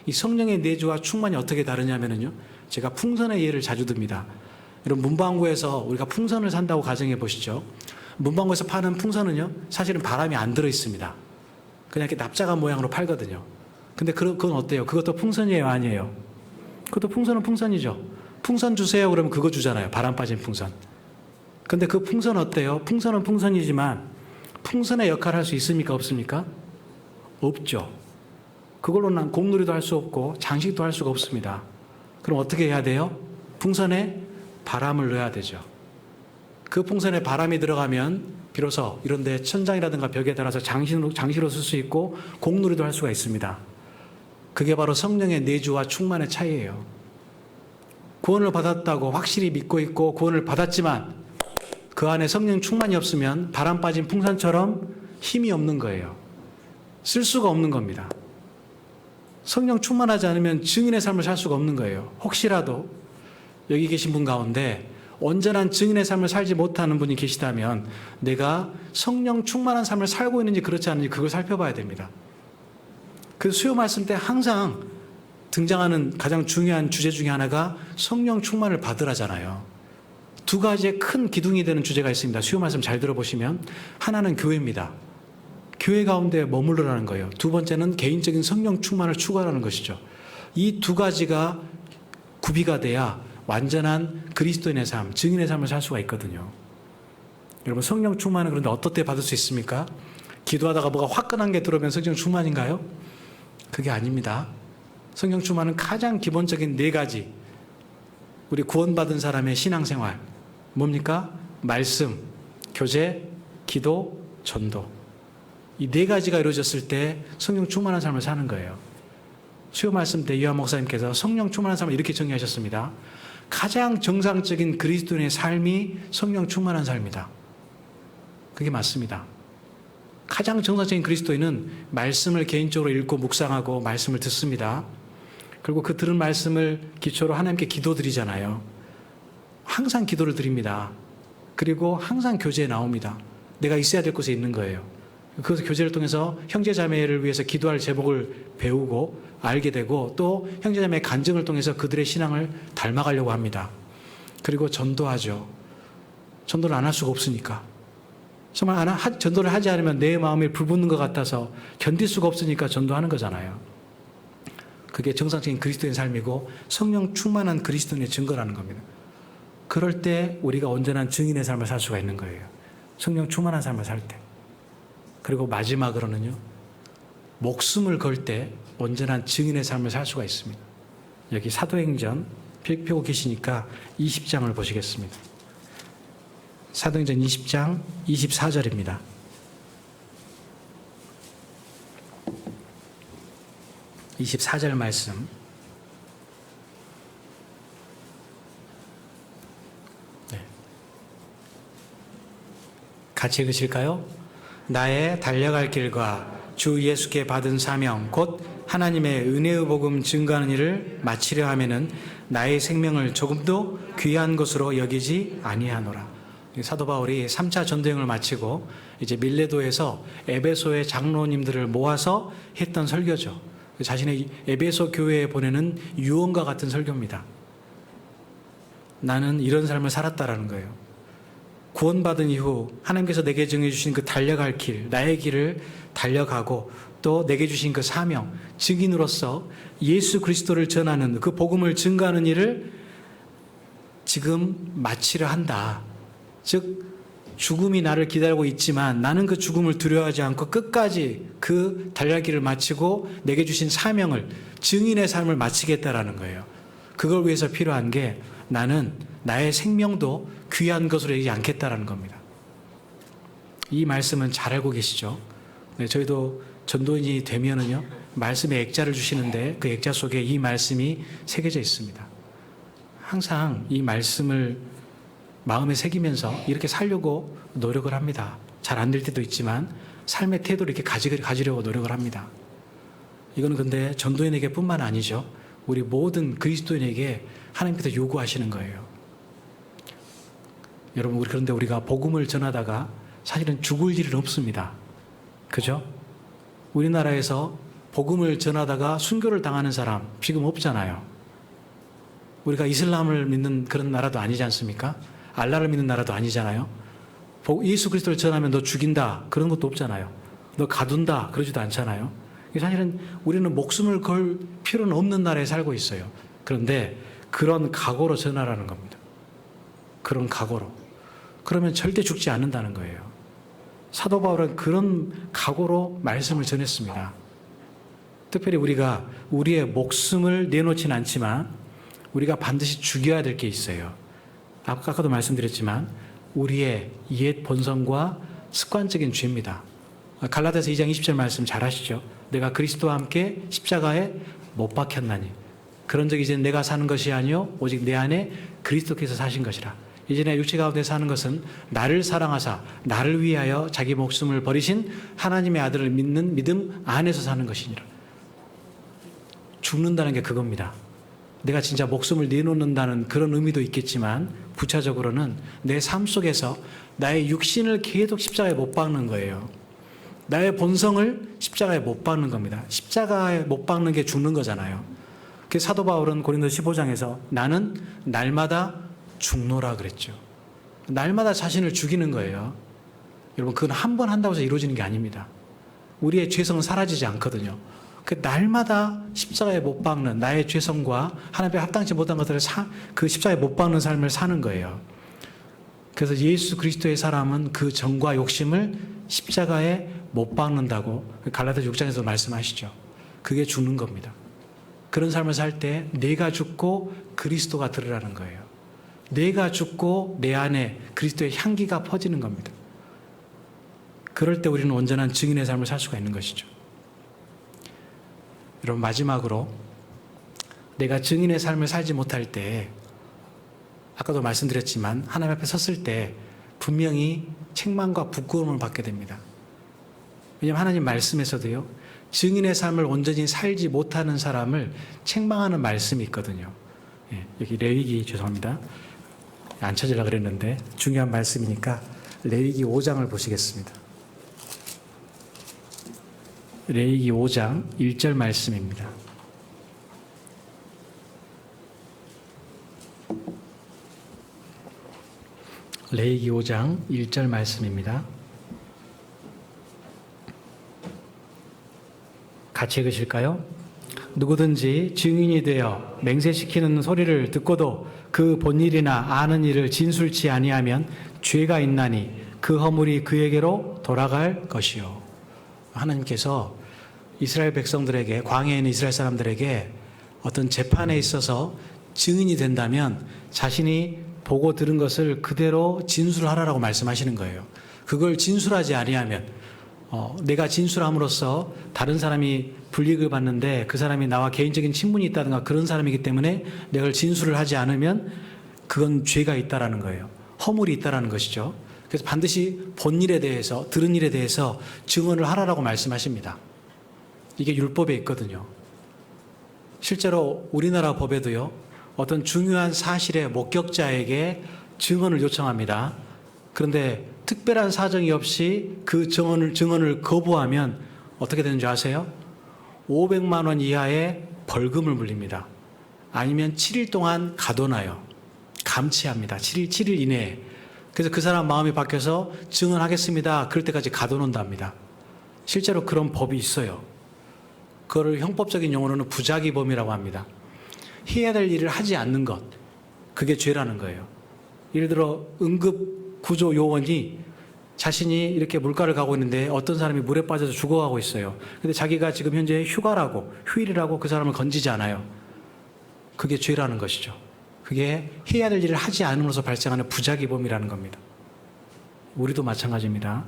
이 성령의 내주와 충만이 어떻게 다르냐면요. 제가 풍선의 예를 자주 듭니다. 여러분 문방구에서 우리가 풍선을 산다고 가정해 보시죠. 문방구에서 파는 풍선은요. 사실은 바람이 안 들어 있습니다. 그냥 이렇게 납작한 모양으로 팔거든요. 근데 그건 어때요? 그것도 풍선이에요? 아니에요? 그것도 풍선은 풍선이죠. 풍선 주세요 그러면 그거 주잖아요. 바람 빠진 풍선. 근데 그 풍선 어때요? 풍선은 풍선이지만 풍선의 역할을 할 수 있습니까? 없습니까? 없죠. 그걸로는 공놀이도 할 수 없고 장식도 할 수가 없습니다. 그럼 어떻게 해야 돼요? 풍선에 바람을 넣어야 되죠. 그 풍선에 바람이 들어가면 비로소 이런데 천장이라든가 벽에 달아서 장식으로 쓸 수 있고 공놀이도 할 수가 있습니다. 그게 바로 성령의 내주와 충만의 차이예요. 구원을 받았다고 확실히 믿고 있고 구원을 받았지만 그 안에 성령 충만이 없으면 바람 빠진 풍선처럼 힘이 없는 거예요. 쓸 수가 없는 겁니다. 성령 충만하지 않으면 증인의 삶을 살 수가 없는 거예요. 혹시라도 여기 계신 분 가운데 온전한 증인의 삶을 살지 못하는 분이 계시다면 내가 성령 충만한 삶을 살고 있는지 그렇지 않은지 그걸 살펴봐야 됩니다. 그 수요 말씀 때 항상 등장하는 가장 중요한 주제 중에 하나가 성령 충만을 받으라잖아요. 두 가지의 큰 기둥이 되는 주제가 있습니다. 수요 말씀 잘 들어보시면 하나는 교회입니다. 교회 가운데 머무르라는 거예요. 두 번째는 개인적인 성령 충만을 추구하라는 것이죠. 이 두 가지가 구비가 돼야 완전한 그리스도인의 삶, 증인의 삶을 살 수가 있거든요. 여러분 성령 충만은 그런데 어떨 때 받을 수 있습니까? 기도하다가 뭐가 화끈한 게 들어오면 성령 충만인가요? 그게 아닙니다. 성령 충만은 가장 기본적인 네 가지. 우리 구원받은 사람의 신앙생활. 뭡니까? 말씀, 교제, 기도, 전도. 이 네 가지가 이루어졌을 때 성령 충만한 삶을 사는 거예요. 수요 말씀 때 이완 목사님께서 성령 충만한 삶을 이렇게 정의하셨습니다. 가장 정상적인 그리스도인의 삶이 성령 충만한 삶이다. 그게 맞습니다. 가장 정상적인 그리스도인은 말씀을 개인적으로 읽고 묵상하고 말씀을 듣습니다. 그리고 그 들은 말씀을 기초로 하나님께 기도드리잖아요. 항상 기도를 드립니다. 그리고 항상 교제에 나옵니다. 내가 있어야 될 곳에 있는 거예요. 그 교제를 통해서 형제자매를 위해서 기도할 제목을 배우고 알게 되고 또 형제자매의 간증을 통해서 그들의 신앙을 닮아가려고 합니다. 그리고 전도하죠. 전도를 안 할 수가 없으니까. 정말 전도를 하지 않으면 내 마음에 불붙는 것 같아서 견딜 수가 없으니까 전도하는 거잖아요. 그게 정상적인 그리스도인 삶이고 성령 충만한 그리스도인의 증거라는 겁니다. 그럴 때 우리가 온전한 증인의 삶을 살 수가 있는 거예요. 성령 충만한 삶을 살 때. 그리고 마지막으로는요, 목숨을 걸 때 온전한 증인의 삶을 살 수가 있습니다. 여기 사도행전 펴고 계시니까 20장을 보시겠습니다. 사도행전 20장 24절입니다. (24절) 말씀. 네. 같이 읽으실까요? 나의 달려갈 길과 주 예수께 받은 사명 곧 하나님의 은혜의 복음 증거하는 일을 마치려 하면은 나의 생명을 조금도 귀한 것으로 여기지 아니하노라. 사도 바울이 3차 전도행을 마치고 이제 밀레도에서 에베소의 장로님들을 모아서 했던 설교죠. 자신의 에베소 교회에 보내는 유언과 같은 설교입니다. 나는 이런 삶을 살았다라는 거예요. 구원받은 이후 하나님께서 내게 정해주신 그 달려갈 길, 나의 길을 달려가고 또 내게 주신 그 사명, 증인으로서 예수 그리스도를 전하는 그 복음을 증거하는 일을 지금 마치려 한다. 즉 죽음이 나를 기다리고 있지만 나는 그 죽음을 두려워하지 않고 끝까지 그 달려갈 길을 마치고 내게 주신 사명을, 증인의 삶을 마치겠다라는 거예요. 그걸 위해서 필요한 게 나는 나의 생명도 귀한 것으로 여기지 않겠다라는 겁니다. 이 말씀은 잘 알고 계시죠? 네, 저희도 전도인이 되면은요, 말씀의 액자를 주시는데 그 액자 속에 이 말씀이 새겨져 있습니다. 항상 이 말씀을 마음에 새기면서 이렇게 살려고 노력을 합니다. 잘 안 될 때도 있지만 삶의 태도를 이렇게 가지려고 노력을 합니다. 이거는 근데 전도인에게 뿐만 아니죠. 우리 모든 그리스도인에게 하나님께서 요구하시는 거예요. 여러분, 그런데 우리가 복음을 전하다가 사실은 죽을 일은 없습니다. 그죠? 우리나라에서 복음을 전하다가 순교를 당하는 사람 지금 없잖아요. 우리가 이슬람을 믿는 그런 나라도 아니지 않습니까? 알라를 믿는 나라도 아니잖아요. 예수 그리스도를 전하면 너 죽인다 그런 것도 없잖아요. 너 가둔다 그러지도 않잖아요. 사실은 우리는 목숨을 걸 필요는 없는 나라에 살고 있어요. 그런데 그런 각오로 전하라는 겁니다. 그런 각오로. 그러면 절대 죽지 않는다는 거예요. 사도 바울은 그런 각오로 말씀을 전했습니다. 특별히 우리가 우리의 목숨을 내놓지는 않지만 우리가 반드시 죽여야 될 게 있어요. 아까도 말씀드렸지만 우리의 옛 본성과 습관적인 죄입니다. 갈라디아서 2장 20절 말씀 잘 아시죠? 내가 그리스도와 함께 십자가에 못 박혔나니 그런 적 이제 내가 사는 것이 아니요 오직 내 안에 그리스도께서 사신 것이라. 이제 내 육체 가운데 사는 것은 나를 사랑하사 나를 위하여 자기 목숨을 버리신 하나님의 아들을 믿는 믿음 안에서 사는 것이니라. 죽는다는 게 그겁니다. 내가 진짜 목숨을 내놓는다는 그런 의미도 있겠지만 부차적으로는 내 삶 속에서 나의 육신을 계속 십자가에 못 박는 거예요. 나의 본성을 십자가에 못 박는 겁니다. 십자가에 못 박는 게 죽는 거잖아요. 그래서 사도 바울은 고린도서 15장에서 나는 날마다 죽노라 그랬죠. 날마다 자신을 죽이는 거예요. 여러분, 그건 한 번 한다고 해서 이루어지는 게 아닙니다. 우리의 죄성은 사라지지 않거든요. 그 날마다 십자가에 못 박는 나의 죄성과 하나님께 합당치 못한 것들을 그 십자가에 못 박는 삶을 사는 거예요. 그래서 예수 그리스도의 사람은 그 정과 욕심을 십자가에 못 박는다고 갈라디아서 6장에서 말씀하시죠. 그게 죽는 겁니다. 그런 삶을 살 때 내가 죽고 그리스도가 들으라는 거예요. 내가 죽고 내 안에 그리스도의 향기가 퍼지는 겁니다. 그럴 때 우리는 온전한 증인의 삶을 살 수가 있는 것이죠. 여러분, 마지막으로 내가 증인의 삶을 살지 못할 때, 아까도 말씀드렸지만 하나님 앞에 섰을 때 분명히 책망과 부끄러움을 받게 됩니다. 왜냐하면 하나님 말씀에서도요, 증인의 삶을 온전히 살지 못하는 사람을 책망하는 말씀이 있거든요. 여기 레위기, 죄송합니다, 안 찾으려고 그랬는데 중요한 말씀이니까 레위기 5장을 보시겠습니다. 레위기 5장 1절 말씀입니다. 레위기 5장 1절 말씀입니다. 같이 읽으실까요? 누구든지 증인이 되어 맹세시키는 소리를 듣고도 그 본 일이나 아는 일을 진술치 아니하면 죄가 있나니 그 허물이 그에게로 돌아갈 것이요. 하나님께서 이스라엘 백성들에게, 광야에 있는 이스라엘 사람들에게 어떤 재판에 있어서 증인이 된다면 자신이 보고 들은 것을 그대로 진술하라고 말씀하시는 거예요. 그걸 진술하지 아니하면, 내가 진술함으로써 다른 사람이 불이익을 받는데 그 사람이 나와 개인적인 친분이 있다든가 그런 사람이기 때문에 내가 진술을 하지 않으면 그건 죄가 있다라는 거예요. 허물이 있다라는 것이죠. 그래서 반드시 본 일에 대해서, 들은 일에 대해서 증언을 하라고 말씀하십니다. 이게 율법에 있거든요. 실제로 우리나라 법에도요, 어떤 중요한 사실의 목격자에게 증언을 요청합니다. 그런데 특별한 사정이 없이 그 증언을 거부하면 어떻게 되는 줄 아세요? 500만 원 이하의 벌금을 물립니다. 아니면 7일 동안 가둬놔요. 감치합니다. 7일 이내에. 그래서 그 사람 마음이 바뀌어서 증언하겠습니다, 그럴 때까지 가둬놓는답니다. 실제로 그런 법이 있어요. 그거를 형법적인 용어로는 부작위범이라고 합니다. 해야 될 일을 하지 않는 것, 그게 죄라는 거예요. 예를 들어 응급구조 요원이 자신이 이렇게 물가를 가고 있는데 어떤 사람이 물에 빠져서 죽어가고 있어요. 근데 자기가 지금 현재 휴일이라고 그 사람을 건지지 않아요. 그게 죄라는 것이죠. 그게 해야 될 일을 하지 않음으로써 발생하는 부작위범이라는 겁니다. 우리도 마찬가지입니다.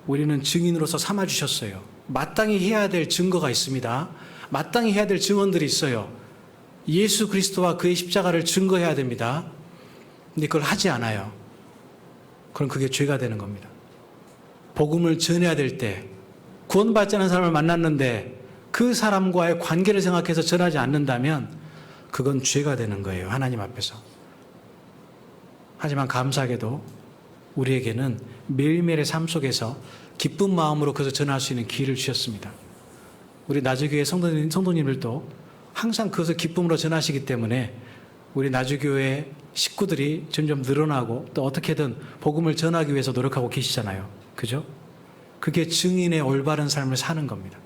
우리는 증인으로서 삼아주셨어요. 마땅히 해야 될 증거가 있습니다. 마땅히 해야 될 증언들이 있어요. 예수 그리스도와 그의 십자가를 증거해야 됩니다. 근데 그걸 하지 않아요. 그럼 그게 죄가 되는 겁니다. 복음을 전해야 될 때, 구원받지 않은 사람을 만났는데 그 사람과의 관계를 생각해서 전하지 않는다면 그건 죄가 되는 거예요, 하나님 앞에서. 하지만 감사하게도 우리에게는 매일매일의 삶 속에서 기쁜 마음으로 그것을 전할 수 있는 기회를 주셨습니다. 우리 나주교회 성도님들도 항상 그것을 기쁨으로 전하시기 때문에 우리 나주교회 식구들이 점점 늘어나고 또 어떻게든 복음을 전하기 위해서 노력하고 계시잖아요. 그죠? 그게 증인의 올바른 삶을 사는 겁니다.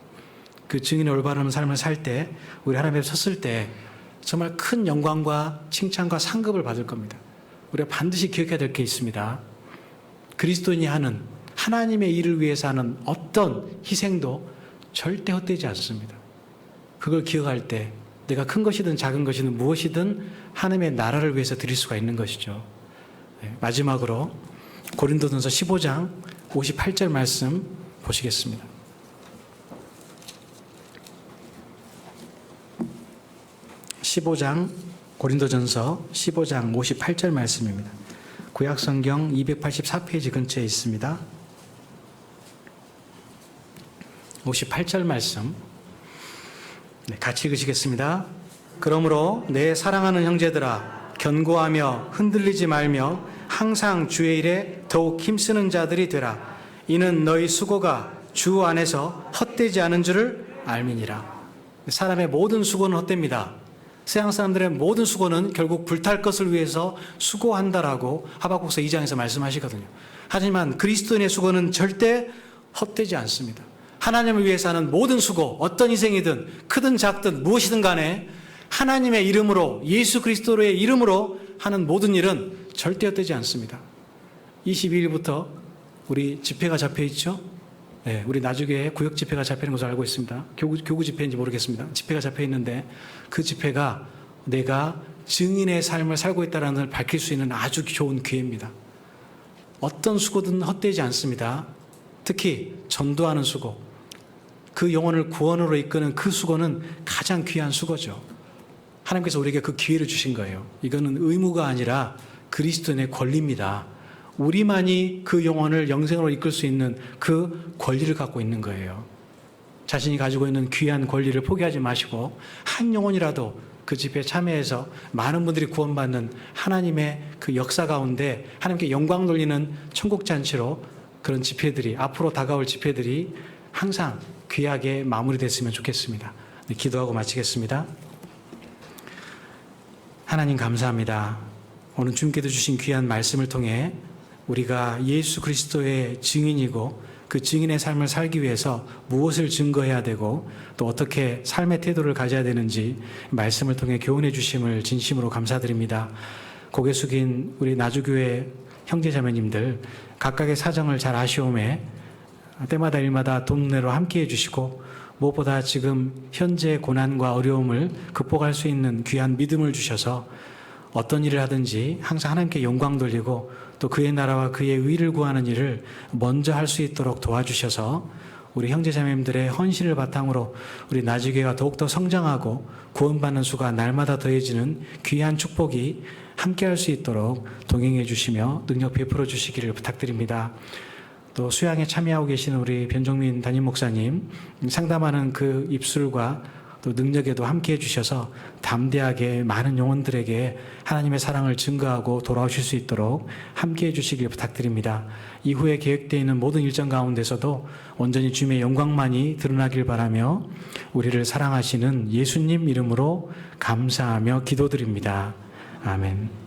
그 증인의 올바른 삶을 살 때, 우리 하나님 앞에 섰을 때 정말 큰 영광과 칭찬과 상급을 받을 겁니다. 우리가 반드시 기억해야 될 게 있습니다. 그리스도인이 하는, 하나님의 일을 위해서 하는 어떤 희생도 절대 헛되지 않습니다. 그걸 기억할 때 내가 큰 것이든 작은 것이든 무엇이든 하나님의 나라를 위해서 드릴 수가 있는 것이죠. 마지막으로 고린도전서 15장 58절 말씀 보시겠습니다. 고린도전서 15장 58절 말씀입니다. 구약성경 284페이지 근처에 있습니다. 58절 말씀 같이 읽으시겠습니다. 그러므로 내 사랑하는 형제들아, 견고하며 흔들리지 말며 항상 주의 일에 더욱 힘쓰는 자들이 되라. 이는 너희 수고가 주 안에서 헛되지 않은 줄을 알미니라. 사람의 모든 수고는 헛됩니다. 세상 사람들의 모든 수고는 결국 불탈 것을 위해서 수고한다라고 하박국서 2장에서 말씀하시거든요. 하지만 그리스도인의 수고는 절대 헛되지 않습니다. 하나님을 위해서 하는 모든 수고, 어떤 희생이든 크든 작든 무엇이든 간에 하나님의 이름으로, 예수 그리스도의 이름으로 하는 모든 일은 절대 헛되지 않습니다. 22일부터 우리 집회가 잡혀 있죠? 네, 우리 나주교회 구역 집회가 잡히는 것을 알고 있습니다. 교구 집회인지 모르겠습니다. 집회가 잡혀 있는데 그 집회가 내가 증인의 삶을 살고 있다는 걸 밝힐 수 있는 아주 좋은 기회입니다. 어떤 수고든 헛되지 않습니다. 특히 전도하는 수고, 그 영혼을 구원으로 이끄는 그 수고는 가장 귀한 수고죠. 하나님께서 우리에게 그 기회를 주신 거예요. 이거는 의무가 아니라 그리스도인의 권리입니다. 우리만이 그 영혼을 영생으로 이끌 수 있는 그 권리를 갖고 있는 거예요. 자신이 가지고 있는 귀한 권리를 포기하지 마시고 한 영혼이라도 그 집회에 참여해서 많은 분들이 구원받는 하나님의 그 역사 가운데 하나님께 영광 돌리는 천국잔치로 그런 집회들이, 앞으로 다가올 집회들이 항상 귀하게 마무리됐으면 좋겠습니다. 네, 기도하고 마치겠습니다. 하나님 감사합니다. 오늘 주님께서 주신 귀한 말씀을 통해 우리가 예수 그리스도의 증인이고 그 증인의 삶을 살기 위해서 무엇을 증거해야 되고 또 어떻게 삶의 태도를 가져야 되는지 말씀을 통해 교훈해 주심을 진심으로 감사드립니다. 고개 숙인 우리 나주교회 형제자매님들 각각의 사정을 잘 아시오매 때마다 일마다 돕내로 함께해 주시고 무엇보다 지금 현재 고난과 어려움을 극복할 수 있는 귀한 믿음을 주셔서 어떤 일을 하든지 항상 하나님께 영광 돌리고 또 그의 나라와 그의 의를 구하는 일을 먼저 할 수 있도록 도와주셔서 우리 형제자매님들의 헌신을 바탕으로 우리 나주교회가 더욱더 성장하고 구원받는 수가 날마다 더해지는 귀한 축복이 함께할 수 있도록 동행해 주시며 능력 베풀어 주시기를 부탁드립니다. 또 수양에 참여하고 계시는 우리 변종민 담임 목사님 상담하는 그 입술과 또 능력에도 함께해 주셔서 담대하게 많은 영혼들에게 하나님의 사랑을 증거하고 돌아오실 수 있도록 함께해 주시길 부탁드립니다. 이후에 계획되어 있는 모든 일정 가운데서도 온전히 주님의 영광만이 드러나길 바라며 우리를 사랑하시는 예수님 이름으로 감사하며 기도드립니다. 아멘.